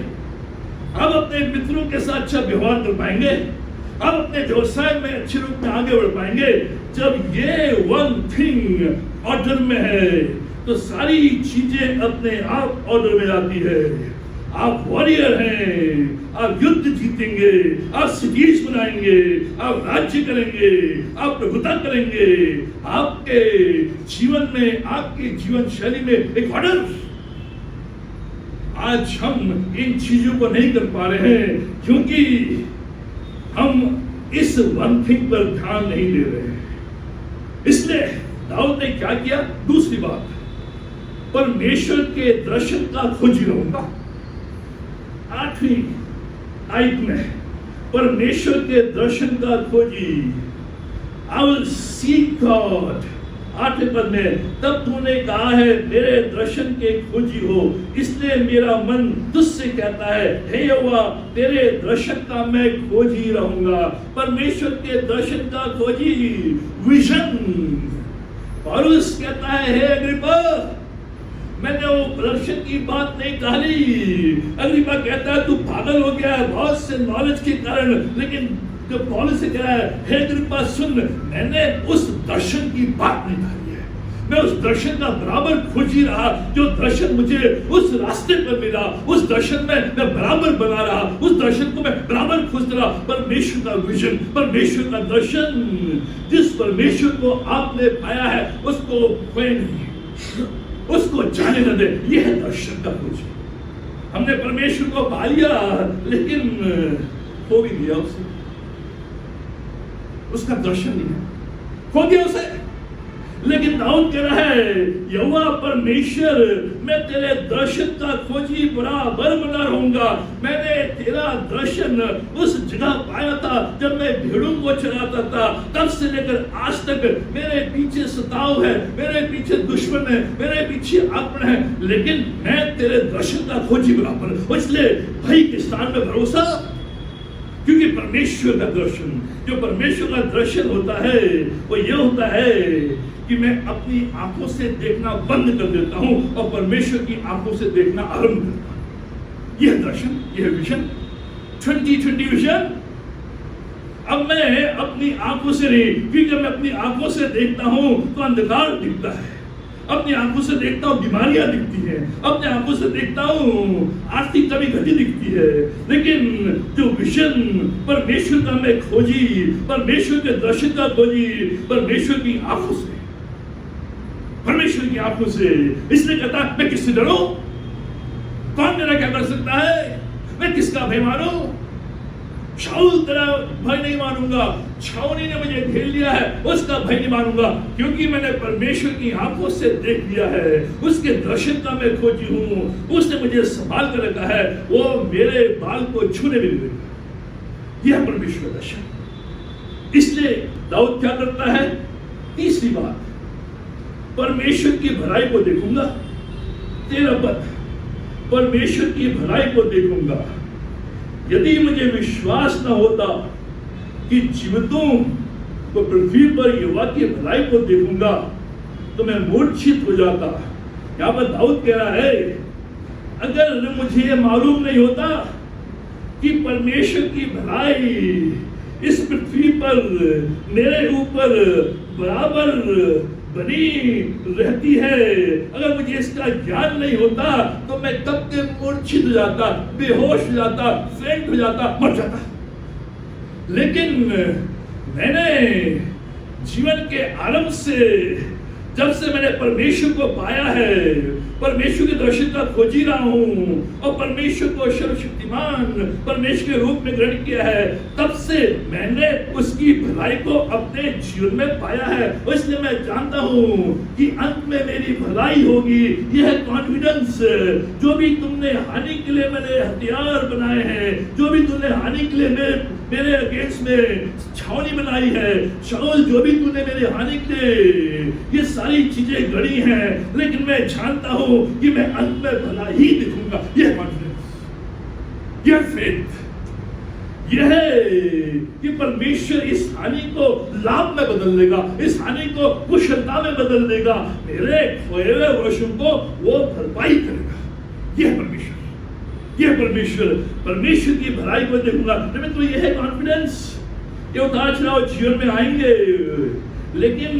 आप अपने मित्रों के साथ अच्छा व्यवहार कर पाएंगे, आप अपने व्यवसाय में अच्छे रूप में आगे बढ़ पाएंगे। जब ये वन थिंग ऑर्डर में है तो सारी चीजें अपने आप ऑर्डर में आती है। आप वॉरियर हैं, आप युद्ध जीतेंगे, आप सिटीज बनाएंगे, आप राज्य करेंगे, आप प्रभुता करेंगे। आपके जीवन में, आपके जीवन शैली में एक ऑर्डर। आज हम इन चीजों को नहीं कर पा रहे हैं क्योंकि हम इस वन थिंग पर ध्यान नहीं दे रहे हैं। इसलिए दाऊद ने क्या किया? दूसरी बात, परमेश्वर के दर्शन का खोजी रहूंगा। 8वीं आयत में परमेश्वर के दर्शन का खोजी, आई विल सीक गॉड। 8वें पद में तब तूने कहा है मेरे दर्शन के खोजी हो, इसलिए मेरा मन तुझसे कहता है हे यहोवा तेरे दर्शन का मैं खोजी रहूंगा। परमेश्वर के दर्शन का खोजी, विजन। पौलुस कहता है हे अग्रिप्पा मैंने वो दर्शन की बात नहीं कही। अग्रिप्पा कहता है तू पागल हो गया है बहुत से नॉलेज के कारण, लेकिन जो पौलुस से कह रहा है हे अग्रिप्पा सुन, मैंने उस दर्शन की बात नहीं कही है, मैं उस दर्शन का बराबर खोजी रहा। जो दर्शन मुझे उस रास्ते पर मिला, उस दर्शन में मैं बराबर बना रहा, उस दर्शन को मैं बराबर खोजता रहा। परमेश्वर का विजन, परमेश्वर का दर्शन, जिस परमेश्वर को आपने पाया है उसको खोए नहीं, उसको जाने न दे। यह है दर्शन का खोज। हमने परमेश्वर को पा लिया लेकिन खो भी दिया उसे, उसका दर्शन नहीं है, खो दिया उसे। लेकिन दाऊद कह रहा है यहोवा परमेश्वर मैं तेरे दर्शन का खोजी बराबर बना रहूंगा। मैंने तेरा दर्शन उस जगह पाया था जब मैं भेड़ों को चराता था, तब से लेकर आज तक मेरे पीछे सताव है, मेरे पीछे दुश्मन है, मेरे पीछे आक्रमण है, लेकिन मैं तेरे दर्शन का खोजी बराबर। इसलिए भाई के स्थान में भरोसा, क्योंकि परमेश्वर का दर्शन, जो परमेश्वर का दर्शन होता है वो ये होता है कि मैं अपनी आंखों से देखना बंद कर देता हूं और परमेश्वर की आंखों से देखना आरंभ करता हूं। यह दर्शन, यह विजन, 2020 विजन। अब मैं अपनी आंखों से नहीं, क्योंकि जब मैं अपनी आंखों से देखता हूं तो अंधकार दिखता है। अपनी आंखों से देखता हूँ बीमारियां दिखती हैं, अपने आंखों से देखता हूँ आर्थिक कमी घटी दिखती है, लेकिन जो विजन परमेश्वर का मैं खोजी, परमेश्वर के दर्शन का खोजी, परमेश्वर की आंखों से, परमेश्वर की आंखों से, इसलिए कहता मैं किससे डरूं? कौन मेरा क्या कर सकता है? मैं किसका भय मानूं? शाऊल तेरा भय नहीं मानूंगा, छावनी ने मुझे घेर लिया है उसका भय नहीं मानूंगा, क्योंकि मैंने परमेश्वर की आंखों से देख लिया है, उसके दर्शन का मैं खोजी हूं, उसने मुझे संभाल कर रखा है, वो मेरे बाल को छूने भी नहीं देगा। यह परमेश्वर दर्शन। इसलिए दाऊद क्या करता है? तीसरी बात, परमेश्वर की भलाई को देखूंगा। 13 पद, परमेश्वर की भलाई को देखूंगा। यदि मुझे विश्वास न होता कि जीवितों को पृथ्वी पर यहोवा की भलाई को देखूंगा तो मैं मूर्छित हो जाता। यहाँ पर दाऊद कह रहा है, अगर मुझे मालूम नहीं होता कि परमेश्वर की भलाई इस पृथ्वी पर मेरे ऊपर बराबर बनी रहती है, अगर मुझे इसका ज्ञान नहीं होता तो मैं कब के मूर्छित हो जाता, बेहोश हो जाता, फेंट हो जाता, मर जाता। लेकिन मैंने जीवन के आरंभ से, जब से मैंने परमेश्वर को पाया है, परमेश्वर के दर्शन का खोजी रहा हूं और परमेश्वर को सर्वशक्तिमान परमेश्वर के रूप में ग्रहण किया है, तब से मैंने उसकी भलाई को अपने जीवन में पाया है। इसलिए मैं जानता हूं कि अंत में मेरी भलाई होगी। यह कॉन्फिडेंस, जो भी तुमने हानि के लिए मैंने हथियार बनाए हैं, जो भी तुमने हानि के लिए मेरे अगेंस्ट में छावनी बनाई है, शाऊल जो भी तूने मेरे हानि के लिए ये सारी चीजें गढ़ी हैं, लेकिन मैं जानता हूं कि मैं अंत में भला ही दिखूंगा। यह कॉन्फिडेंस, यह फेथ, यह है कि परमेश्वर इस हानि को लाभ में बदल देगा, इस हानि को कुशलता में बदल देगा, मेरे खोए हुए वर्षों को वो भरपाई करेगा। यह परमेश्वर, यह परमेश्वर, परमेश्वर की भलाई को देखूंगा। तो यह है कॉन्फिडेंस। ये उतार चढ़ाव जीवन में आएंगे, लेकिन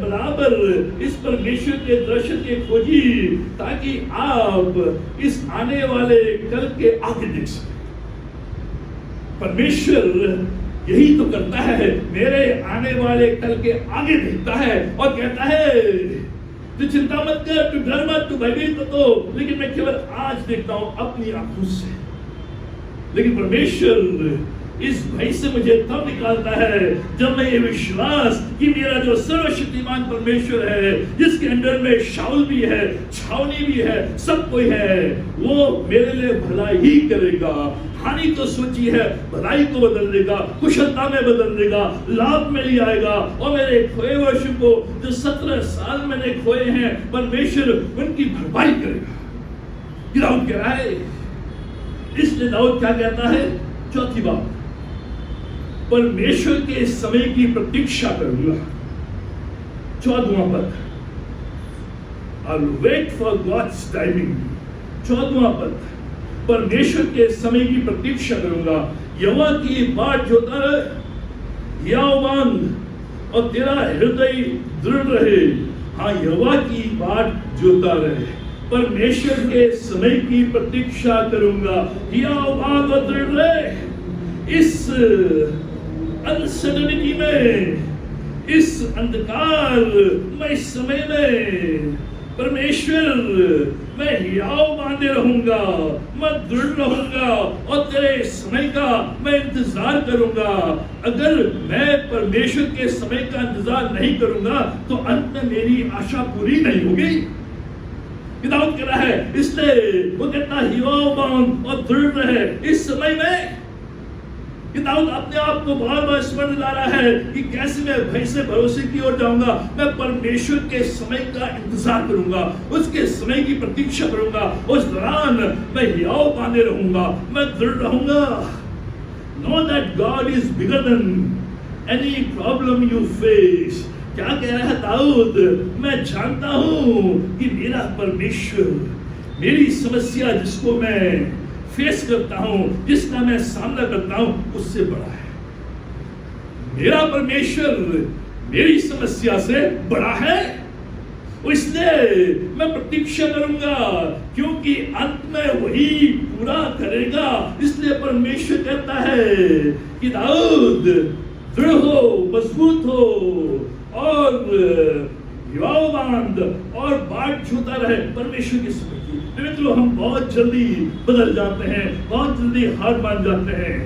बराबर इस परमेश्वर के दर्शन के खोजी, ताकि आप इस आने वाले कल के आगे देख सकें। परमेश्वर यही तो करता है, मेरे आने वाले कल के आगे देखता है और कहता है तू चिंता मत कर, तू डर मत, तू भयभीत मत हो, लेकिन मैं केवल आज देखता हूं अपनी आंखों से। लेकिन परमेश्वर इस भय से मुझे तब निकालता है जब मैं ये विश्वास कि मेरा जो सर्वशक्तिमान परमेश्वर है, जिसके अंडर में शाऊल भी है, छावनी भी है, सब कोई है, वो मेरे लिए भलाई ही करेगा। हानि तो सोची है, भलाई को बदल देगा, कुशलता में बदल देगा, लाभ में ले आएगा। और मेरे खोए वर्षों को जो 17 साल मैंने खोए हैं, परमेश्वर उनकी भरपाई करेगा। दाऊद कह रहा है। इसलिए दाऊद क्या कहता है? चौथी बात, परमेश्वर के समय की प्रतीक्षा करूंगा। 14वां पद, I'll wait for God's timing। 14वां पद, परमेश्वर के समय की प्रतीक्षा करूंगा। यहोवा की बाट जोता रहे, यावान और तेरा हृदय दृढ़ रहे। हाँ, यहोवा की बाट जोता रहे, परमेश्वर के समय की प्रतीक्षा करूंगा। यावान और दृढ़ रहे। इस अनसर्टेनिटी में, इस अंधकार में, इस समय में परमेश्वर मैं हियाव बांधे रहूंगा, मैं दृढ़ रहूंगा और तेरे समय का मैं इंतजार करूंगा। अगर मैं परमेश्वर के समय का इंतजार नहीं करूंगा तो अंत में मेरी आशा पूरी नहीं होगी। दाऊद कह रहा है, इसलिए वो कहता हियाव बांध और दृढ़ रहे इस समय में। दाऊद अपने आप को बार बार स्मरण ला रहा है कि कैसे मैं भय से भरोसे की ओर जाऊंगा। मैं परमेश्वर के समय का इंतजार करूंगा, उसके समय की प्रतीक्षा करूंगा। उस दौरान मैं हियाव बांधे रहूंगा, मैं दृढ़ रहूंगा। Know that God is bigger than any problem you face। क्या कह रहा है दाऊद? मैं जानता हूं कि मेरा परमेश्वर मेरी समस्या जिसको मैं फेस करता हूं, जिसका मैं सामना करता हूं, उससे बड़ा है। मेरा परमेश्वर मेरी समस्या से बड़ा है। इसलिए मैं प्रतीक्षा करूंगा, क्योंकि अंत में वही पूरा करेगा। इसलिए परमेश्वर कहता है कि दाऊद दृढ़ हो, मजबूत हो और युवाबंद और बाट छूता रहे परमेश्वर की समय की। मित्रों, हम बहुत जल्दी बदल जाते हैं, बहुत जल्दी हार मान जाते हैं।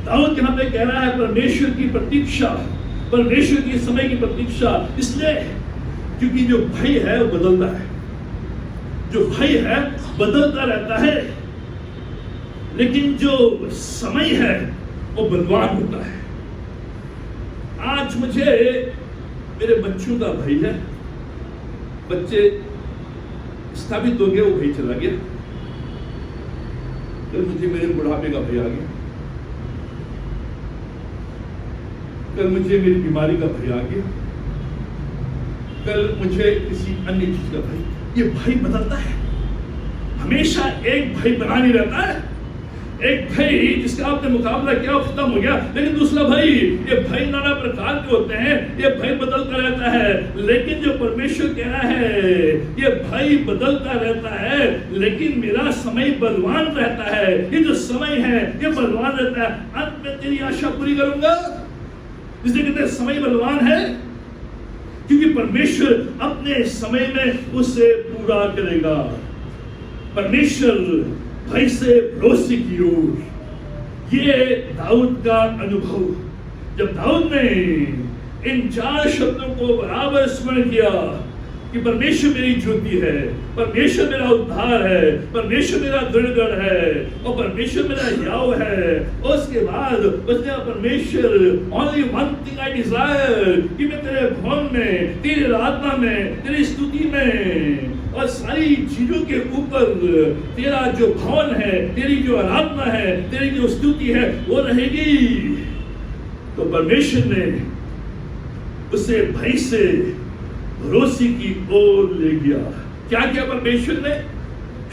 दाऊद यहाँ पे कह रहा है परमेश्वर की प्रतीक्षा, परमेश्वर की समय की प्रतीक्षा। इसलिए क्योंकि जो भय है वो बदलता है, जो भय है बदलता रहता है, लेकिन जो समय है वो बलवान होता है। आज मुझे मेरे बच्चों का भय है, बच्चे स्थापित हो गए, वो भय चला गया। कल मुझे मेरे बुढ़ापे का भय आ गया, कल मुझे मेरी बीमारी का भय आ गया, कल मुझे किसी अन्य चीज का भय। ये भय बदलता है, हमेशा एक भय बना नहीं रहता है। एक भय जिसका आपने मुकाबला किया खत्म हो गया, लेकिन दूसरा भय, ये भय नाना प्रकार के होते हैं, ये भय बदलता रहता है। लेकिन जो परमेश्वर कह रहा है ये भय बदलता रहता है, लेकिन मेरा समय बलवान रहता है। ये जो समय है ये बलवान रहता है। अंत में तेरी आशा पूरी करूंगा, जिसे कहते हैं समय बलवान है, क्योंकि परमेश्वर अपने समय में उसे पूरा करेगा। परमेश्वर भय से भरोसे की ओर, ये दाऊद का अनुभव। जब दाऊद ने इन 4 शब्दों को बराबर स्मरण किया कि परमेश्वर मेरी ज्योति है, परमेश्वर मेरा उद्धार है, परमेश्वर मेरा दृढ़गढ़ है और परमेश्वर मेरा याव है, उसके बाद उसने परमेश्वर only one thing I Dzire, कि मैं तेरे भवन में, तेरी आराधना में, तेरी स्तुति में और सारी चीजों के ऊपर तेरा जो भवन है, तेरी जो आराधना है, तेरी जो स्तुति है वो रहेगी। तो परमेश्वर ने उसे भय से भरोसे की ओर ले गया। क्या किया परमेश्वर ने?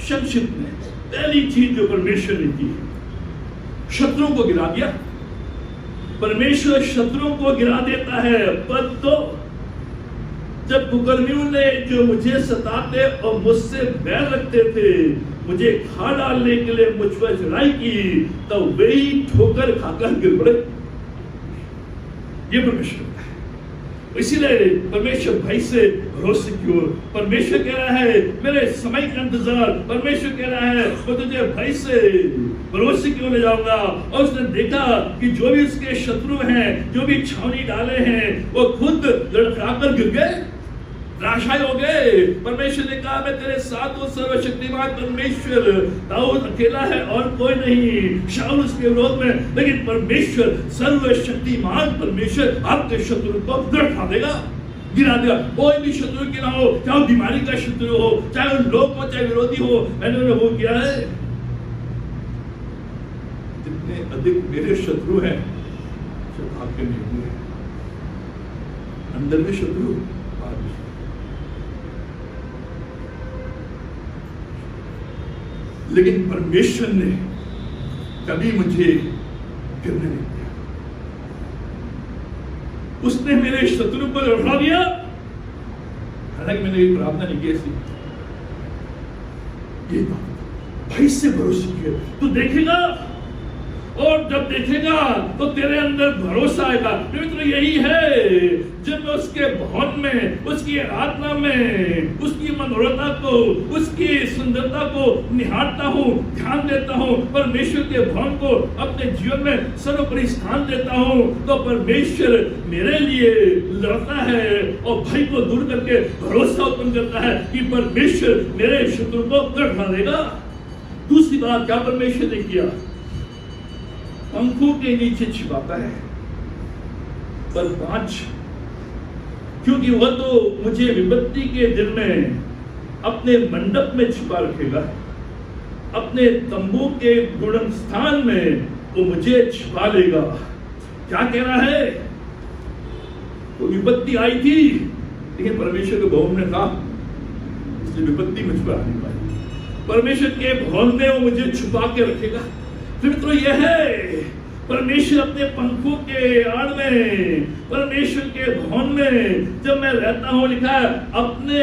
संक्षिप्त में पहली चीज जो परमेश्वर ने की, शत्रुओं को गिरा दिया। परमेश्वर शत्रुओं को गिरा देता है। पर तो जब कुकर्मियों ने जो मुझे सताते और मुझसे बैर रखते थे, मुझे खा डालने के लिए मुझ पर चढ़ाई की, तब वे ही ठोकर खाकर गिर पड़े। ये परमेश्वर है। इसीलिए परमेश्वर भय से भरोसे की ओर। परमेश्वर कह रहा है मेरे समय का इंतजार, परमेश्वर कह रहा है मैं तुझे भय से भरोसे की ओर ले जाऊंगा। और उसने देखा कि जो भी उसके शत्रु हैं, जो भी छावनी डाले हैं, वो खुद लड़खड़ाकर गिर गए, राशाई हो गए। परमेश्वर ने कहा मैं तेरे साथ हूं, सर्वशक्तिमान परमेश्वर। दाऊद अकेला है और कोई नहीं, शाऊल उसके विरोध में, लेकिन परमेश्वर सर्वशक्तिमान परमेश्वर आपके शत्रु को गिरा देगा, गिरा देगा। कोई भी शत्रु की ना हो, चाहे वो बीमारी का शत्रु हो, चाहे वो लोग हो, चाहे विरोधी हो, मैंने उन्हें वो किया है। जितने अधिक मेरे शत्रु हैं आपके नहीं हुए, अंदर में शत्रु, लेकिन परमेश्वर ने कभी मुझे गिरने नहीं दिया। उसने मेरे शत्रु को लौटा दिया। हालांकि मैंने ये प्रार्थना नहीं की ऐसी, ये भय से भरोसे किया। तू देखेगा और जब देखेगा तो तेरे अंदर भरोसा आएगा। मित्र, यही है जब मैं उसके भवन में, उसकी आराधना में, उसकी मनोरथा को, उसकी सुंदरता को निहारता हूँ, ध्यान देता हूँ, परमेश्वर के भवन को अपने जीवन में सर्वोपरि स्थान देता हूँ, तो परमेश्वर मेरे लिए लड़ता है और भय को दूर करके भरोसा उत्पन्न करता है कि परमेश्वर मेरे शत्रु को लड़ा देगा। दूसरी बात क्या परमेश्वर ने किया? पंखों के नीचे छिपाता है। पर 5, क्योंकि वह तो मुझे विपत्ति के दिन में अपने मंडप में छिपा रखेगा, अपने तंबू के गुणन स्थान में वो मुझे छिपा लेगा। क्या कह रहा है? तो विपत्ति आई थी, लेकिन परमेश्वर के भवन में था, इसलिए विपत्ति मुझ पर आ नहीं पाई। परमेश्वर के भवन में वो मुझे छुपा के रखेगा। मित्रों, यह है परमेश्वर अपने पंखों के आड़ में परमेश्वर के भवन में जब मैं रहता हूँ, लिखा है अपने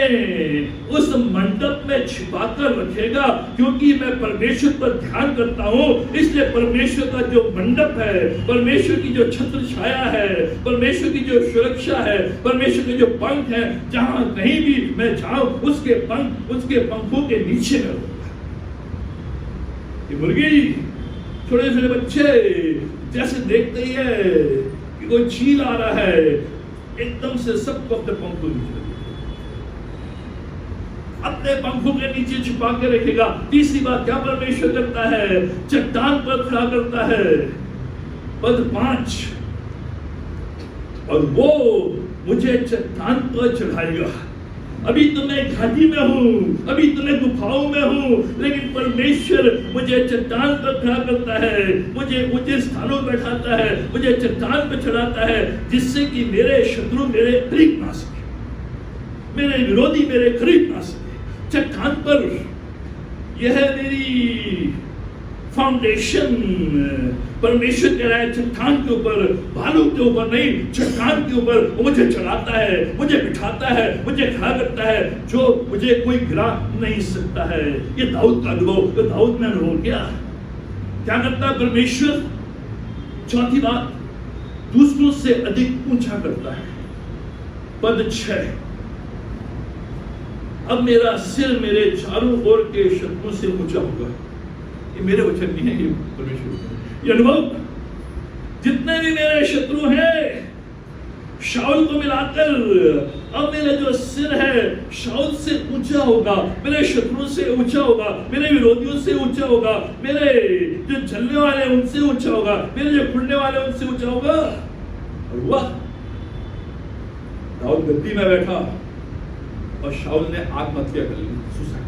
उस मंडप में छिपा कर रखेगा, क्योंकि मैं परमेश्वर पर ध्यान करता हूँ। इसलिए परमेश्वर का जो मंडप है, परमेश्वर की जो छत्र छाया है, परमेश्वर की जो सुरक्षा है, परमेश्वर के जो पंख है, जहां कहीं भी मैं जाऊं उसके पंखों के नीचे में रहूंगा। ये मुर्गी, छोटे छोटे बच्चे जैसे देखते ही है कि कोई चील आ रहा है, एकदम से सबको अपने पंखों नीचे अपने पंखों के नीचे छुपा के रखेगा। तीसरी बात क्या परमेश्वर करता है? चट्टान पर खड़ा करता है। पद 5, और वो मुझे चट्टान पर चढ़ाएगा। अभी तो मैं घाटी में हूँ, अभी तो मैं गुफाओं में हूँ, लेकिन परमेश्वर मुझे चट्टान पर खड़ा करता है, मुझे ऊंचे स्थानों पर बैठाता है, मुझे चट्टान पर चढ़ाता है, जिससे कि मेरे शत्रु मेरे करीब ना सके, मेरे विरोधी मेरे करीब ना सके। चट्टान पर यह है मेरी फाउंडेशन। परमेश्वर कह रहा है चट्टान के ऊपर, भालू के ऊपर नहीं, चट्टान के ऊपर वो मुझे चढ़ाता है, मुझे बिठाता है, मुझे खड़ा करता है, जो मुझे कोई गिरा नहीं सकता है। ये दाऊद का अनुभव, तो दाऊद ने अनुभव किया। क्या करता है परमेश्वर? चौथी बात, दूसरों से अधिक ऊंचा करता है। पद 6, अब मेरा सिर मेरे चारों ओर के शत्रुओं से ऊंचा होगा। ये मेरे वचन नहीं है, ये परमेश्वर ये अनुभव। जितने भी मेरे शत्रु हैं, शाऊल को मिलाकर अब मेरा जो सिर है शाऊल से ऊंचा होगा, मेरे शत्रुओं से ऊंचा होगा, मेरे विरोधियों से ऊंचा होगा, मेरे जो चलने वाले हैं उनसे ऊंचा होगा, मेरे जो खुलने वाले हैं उनसे ऊंचा होगा। और हुआ, दाऊद गद्दी में बैठा और शाऊल ने आत्महत्या कर ली, सुसाइड।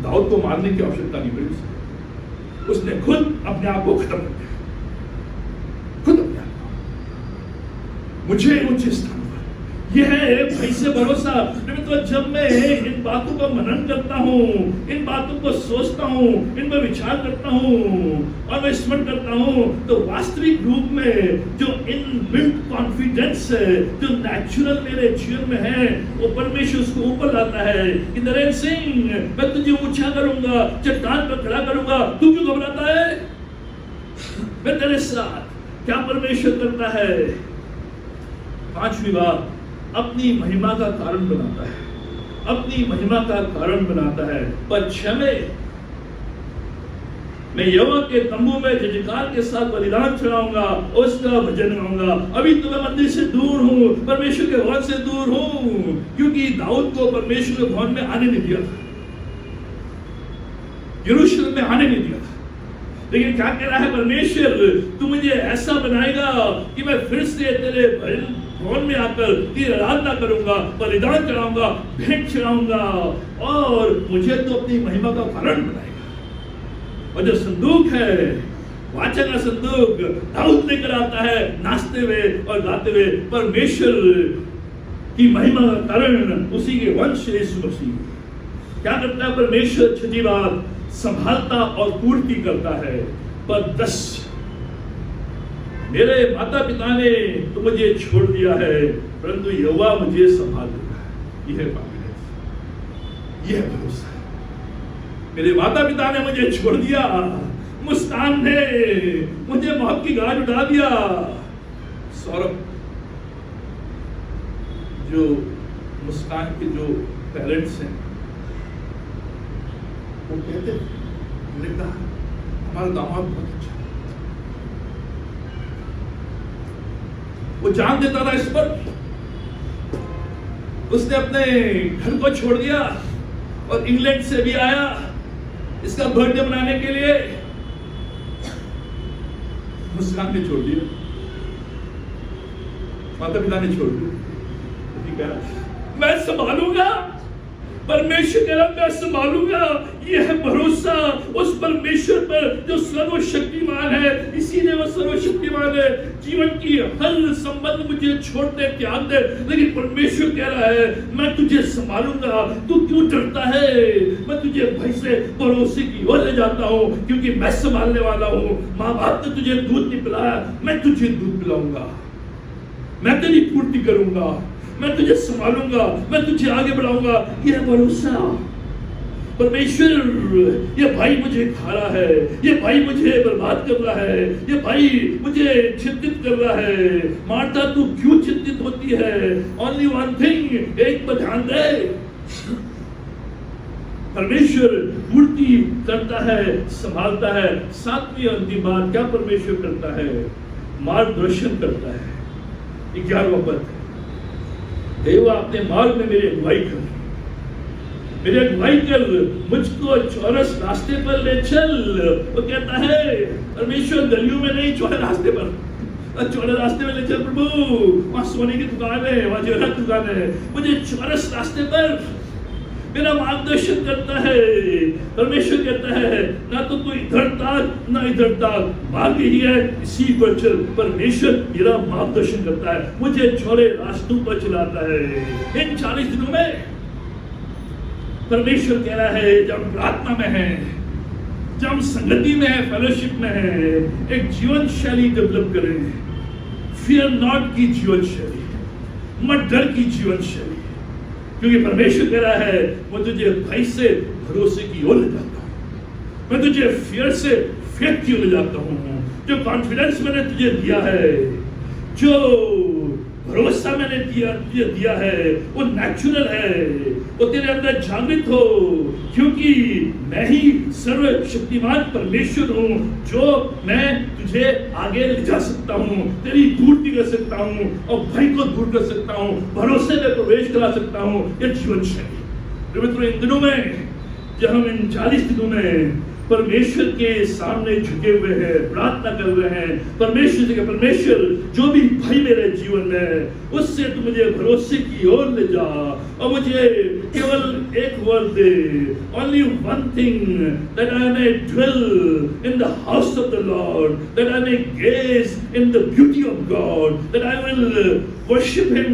दाऊद को मारने की आवश्यकता नहीं पड़ी, उसने खुद अपने आप को खत्म कर दिया, खुद अपने आप को। मुझे ऊंचे स्थान पर यह है भाई से भरोसा। तो जब मैं इन बातों का मनन करता हूँ, इन बातों को सोचता हूँ, इन पर विचार करता हूँ और मैं स्मरण करता हूँ, तो वास्तविक रूप में जो इनबिल्ट कॉन्फिडेंस है, जो नेचुरल मेरे जीवन में है, वो परमेश्वर उसको ऊपर लाता है कि नरेंद्र सिंह, मैं तुझे ऊंचा करूंगा, चट्टान पर खड़ा करूंगा, तू क्यों घबराता है? मैं तेरे साथ। क्या परमेश्वर करता है? 5वीं बात, अपनी महिमा का कारण बनाता है, अपनी महिमा का कारण बनाता है। पर 6 में, मैं यहोवा के तंबू में जयजयकार के साथ बलिदान चढ़ाऊंगा, उसका भजन गाऊंगा। अभी तो मैं मंदिर से दूर हूं, परमेश्वर के भवन से दूर हूं, क्योंकि दाऊद को परमेश्वर के भवन में आने नहीं दिया था, यरूशलेम में आने नहीं दिया था। लेकिन क्या कह रहा है परमेश्वर? तू मुझे ऐसा बनाएगा कि मैं फिर से तेरे भवन में आकर तेरी आराधना करूंगा, बलिदान चढ़ाऊंगा, भेंट चढ़ाऊंगा, और मुझे तो अपनी महिमा का कारण बनाएगा। और जो संदूक है, वाचा का संदूक, दाऊद लेकर आता है नाचते हुए और गाते हुए, परमेश्वर की महिमा का कारण उसी के वंश यीशु मसीह। क्या करता है परमेश्वर? 6वीं बात, संभालता और पूर्ति करता है। पर 10, मेरे माता पिता ने तो मुझे छोड़ दिया है, परंतु यहोवा मुझे संभाल लेगा। यह कॉन्फिडेंस, यह भरोसा। मेरे माता पिता ने मुझे छोड़ दिया, मुस्कान ने मुझे मौत की गाज उड़ा दिया। सौरभ, जो मुस्कान के जो पेरेंट्स हैं, वो कहते हैं हमारा दामाद बहुत अच्छा, वो जान देता था इस पर। उसने अपने घर को छोड़ दिया और इंग्लैंड से भी आया इसका बर्थडे मनाने के लिए। मुस्कान ने छोड़ दिया, माता पिता ने छोड़ दिया। मैं संभालूंगा, परमेश्वर कह रहा मैं संभालूंगा। यह भरोसा उस परमेश्वर पर जो सर्वशक्तिमान है, इसीलिए वो सर्वशक्तिमान मेरे जीवन की हर संबंध मुझे छोड़ दे, त्याग दे, लेकिन परमेश्वर कह रहा है मैं तुझे संभालूंगा, तू क्यों डरता है? मैं तुझे भय से भरोसे की ओर ले जाता हूँ, क्योंकि मैं संभालने वाला हूँ। माँ बाप ने तुझे दूध नहीं पिलाया, मैं तुझे दूध पिलाऊंगा, मैं तेरी पूर्ति करूंगा, मैं तुझे संभालूंगा, मैं तुझे आगे बढ़ाऊंगा। यह भरोसा परमेश्वर, ये भाई मुझे खा रहा है, ये भाई मुझे बर्बाद कर रहा है, ये भाई मुझे चिंतित कर रहा है। मार्था तू क्यों चिंतित होती है? ओनली वन थिंग, एक पर ध्यान दे, परमेश्वर पूर्ति करता है, संभालता है। सातवीं अंतिम बात क्या परमेश्वर करता है? मार्गदर्शन करता है। 11वां पद, देवा अपने मार्ग में मेरी अगुवाई कर, मेरे अगुवाई कर, मुझको चौरस रास्ते पर ले चल। वो कहता है परमेश्वर गलियों में नहीं, चौड़े रास्ते पर, चौड़े रास्ते में ले चल प्रभु। वहां सोने की दुकान है, वहां जेवरात की दुकान है, मुझे चौरस रास्ते पर मेरा मार्गदर्शन करता है। परमेश्वर कहता है ना तो तू इधर ताक ना इधर ताक, मार्ग ही है, इसी पर चल। परमेश्वर मेरा मार्गदर्शन करता है, मुझे चौड़े रास्तों पर चलाता है। इन 40 दिनों में परमेश्वर कह रहा है जब हम प्रार्थना में है, जब हम संगति में है, फेलोशिप में है, एक जीवन शैली डेवलप करें। फियर नॉट की जीवन शैली, मत डर की जीवन शैली, क्योंकि परमेश्वर कह रहा है मैं तुझे भय से भरोसे की ओर ले जाता हूं, मैं तुझे फियर से फेथ की ओर ले जाता हूं। जो कॉन्फिडेंस मैंने तुझे दिया है, जो भरोसा मैंने तुझे दिया है, वो नेचुरल है, वो तेरे अंदर जागृत हो, क्योंकि मैं ही सर्वशक्तिमान परमेश्वर हूँ, जो मैं तुझे आगे ले जा सकता हूँ, तेरी पूर्ति कर सकता हूँ और भय को दूर कर सकता हूँ, भरोसे में प्रवेश करा सकता हूँ। ये जीवन शैली मित्रों, इन दिनों में जब हम इन 40 दिनों में परमेश्वर के सामने झुके हुए हैं, प्रार्थना कर रहे हैं, परमेश्वर से, परमेश्वर जो भी भय मेरे जीवन में, उससे तू मुझे भरोसे की ओर ले जा और मुझे केवल एक वर्ड दे, only one thing, that I may dwell in the house of the Lord, that I may gaze in the beauty of God, that I will worship him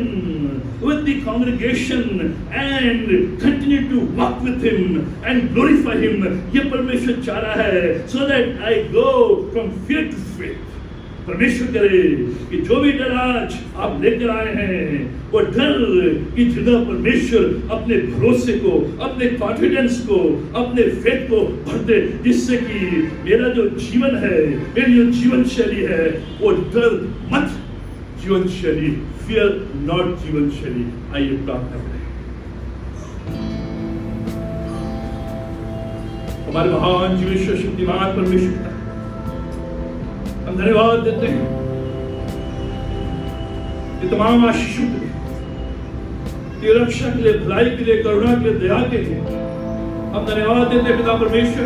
with the congregation and continue to walk with him and glorify him। ये परमेश्वर चाह रहा है, so that I go from fear to faith। परमेश्वर करे कि जो भी डर आज आप लेकर आए हैं, वो डर की जगह परमेश्वर अपने भरोसे को, अपने कॉन्फिडेंस को, अपने फेथ को भर दे, जिससे कि मेरा जो जीवन है, मेरी जो जीवन शैली है, वो डर मत जीवन शैली, फियर नॉट जीवन शैली। आइए प्रार्थना करें। हमारे महान जीवेश्वर शक्तिमान परमेश्वर, हम धन्यवाद देते हैं ये तमाम आशीषों के लिए, तेरी रक्षा के लिए, भलाई के लिए, करुणा के लिए, दया के लिए। हम धन्यवाद देते हैं पिता परमेश्वर,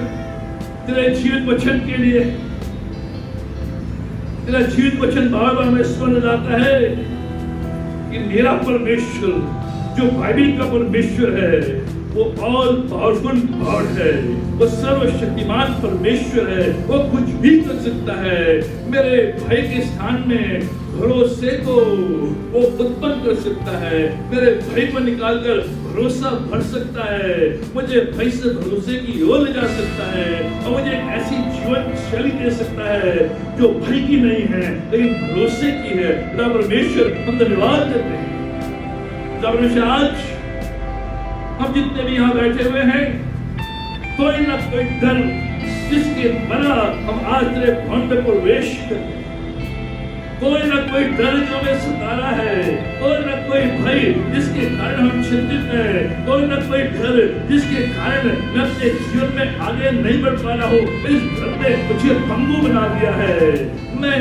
तेरे जीवित वचन के लिए। तेरा जीवित वचन बार बार हमें स्मरण लाता है कि मेरा परमेश्वर जो बाइबल का परमेश्वर है, वो ऑल पावरफुल गॉड है, वो सर्वशक्तिमान परमेश्वर है, वो कुछ भी कर सकता है। मेरे भय के स्थान में भरोसे को वो उत्पन्न कर सकता है, मेरे भय को निकालकर भरोसा भर सकता है, मुझे भय से भरोसे की ओर ले जा सकता है और मुझे एक ऐसी जीवन शैली दे सकता है जो भय की नहीं है लेकिन भरोसे की है। परमेश्वर हम धन्यवाद देते हैं। परमेश्वर आज हम जितने भी यहाँ बैठे हुए हैं, कोई ना कोई डर जिसके द्वारा हम आज तेरे भवन में प्रवेश करते हैं, कोई ना कोई डर जो हमें सता रहा है, कोई ना कोई भय जिसके कारण हम चिंतित हैं, कोई ना कोई डर जिसके कारण मैं अपने जीवन में आगे नहीं बढ़ पा रहा हूँ, इस डर ने मुझे पंगु बना दिया है, मैं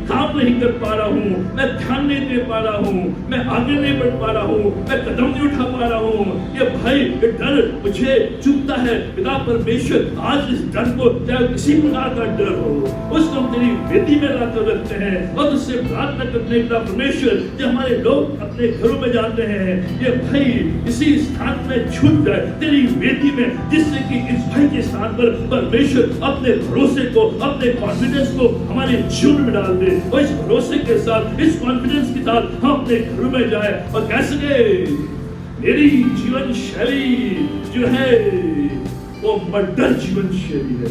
काम नहीं कर पा रहा हूँ, मैं ध्यान नहीं दे पा रहा हूँ, मैं आगे नहीं बढ़ पा रहा हूँ, मैं कदम नहीं उठा पा रहा हूँ, ये भय, ये डर मुझे चुभता है। पिता परमेश्वर आज इस डर को, चाहे किसी प्रकार का डर हो, उसको हम तेरी वेदी में लाकर रखते हैं और उससे प्रार्थना प्रार्थना करते हैं पिता परमेश्वर, जो हमारे लोग अपने घरों में जाते हैं, ये भाई इसी स्थान में छूट जाए तेरी वेदी में, जिससे कि इस भाई के स्थान पर परमेश्वर अपने भरोसे को, अपने कॉन्फिडेंस को हमारे जीवन में डाल दे, और इस भरोसे के साथ, इस कॉन्फिडेंस के साथ हम अपने घरों में जाए और कह सके मेरी जीवन शैली जो है वो मर्डर जीवन शैली है,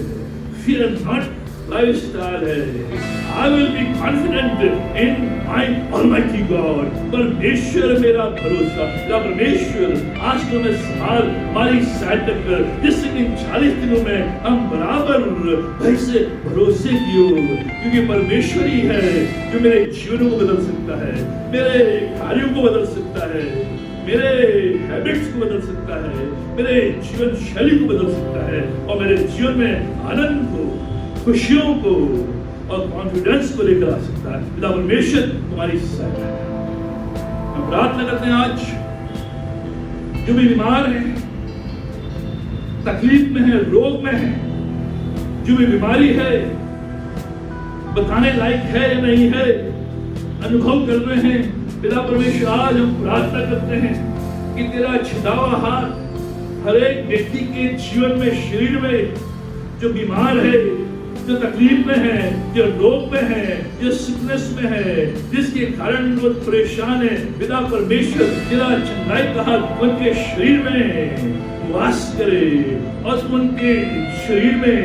फियर नॉट लाइफस्टाइल है। I will be confident in my Almighty God। परमेश्वर मेरा भरोसा, मेरा परमेश्वर आज को मैं सवाल हमारी सहायता कर, जिससे कि 40 दिनों में हम बराबर भाई से भरोसे की हो, क्योंकि परमेश्वर ही है जो मेरे जीवन को बदल सकता है, मेरे कार्यों को बदल सकता है, मेरे हैबिट्स को बदल सकता है, मेरे जीवन शैली को बदल सकता है, और मेरे जीवन में आनंद को, खुशियों को और कॉन्फिडेंस को लेकर आ सकता है। पिता परमेश्वर तुम्हारी सहायता है। हम प्रार्थना करते हैं आज जो भी बीमार है, तकलीफ में है, रोग में है, जो भी बीमारी है, बताने लायक है या नहीं है, अनुभव कर रहे हैं, पिता परमेश्वर आज हम प्रार्थना करते हैं कि तेरा छिदावा हाथ हर एक व्यक्ति के जीवन में, शरीर में, जो बीमार है, जो तकलीफ में है, जो रोग में है, जो सिकनेस में है, जिसके कारण वो परेशान है, पिता परमेश्वर तेरा चंगाई का हाथ उनके शरीर में वास करे और उनके शरीर में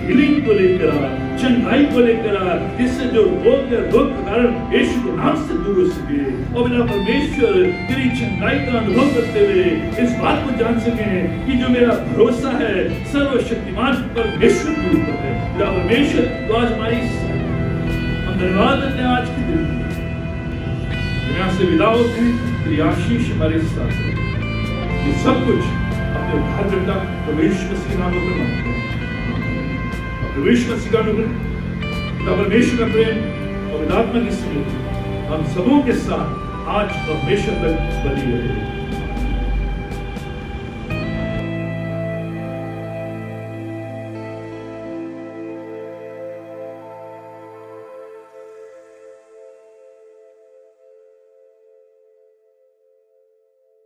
हीलिंग को लेकर आ, चंगाई को लेकर आ, जिससे जो रोग है, रोग के कारण यीशु के नाम से दूर हो सके, और बिना परमेश्वर तेरी चंगाई का अनुभव करते हुए इस बात को जान सके कि जो मेरा भरोसा है सर्वशक्तिमान परमेश्वर के ऊपर है। बिना परमेश्वर तो आज हमारी हम धन्यवाद देते हैं आज के दिन दुनिया से विदा होते हैं, तेरी आशीष हमारे साथ है। ये सब कुछ अपने उद्धारकर्ता प्रभु मसीह नाम में मांगते हैं, और प्रभु मसीह का अनुग्रह, परमेश्वर का प्रेम और आत्मा की स्मृति हम सबों के साथ आज परमेश्वर तक बनी रहे।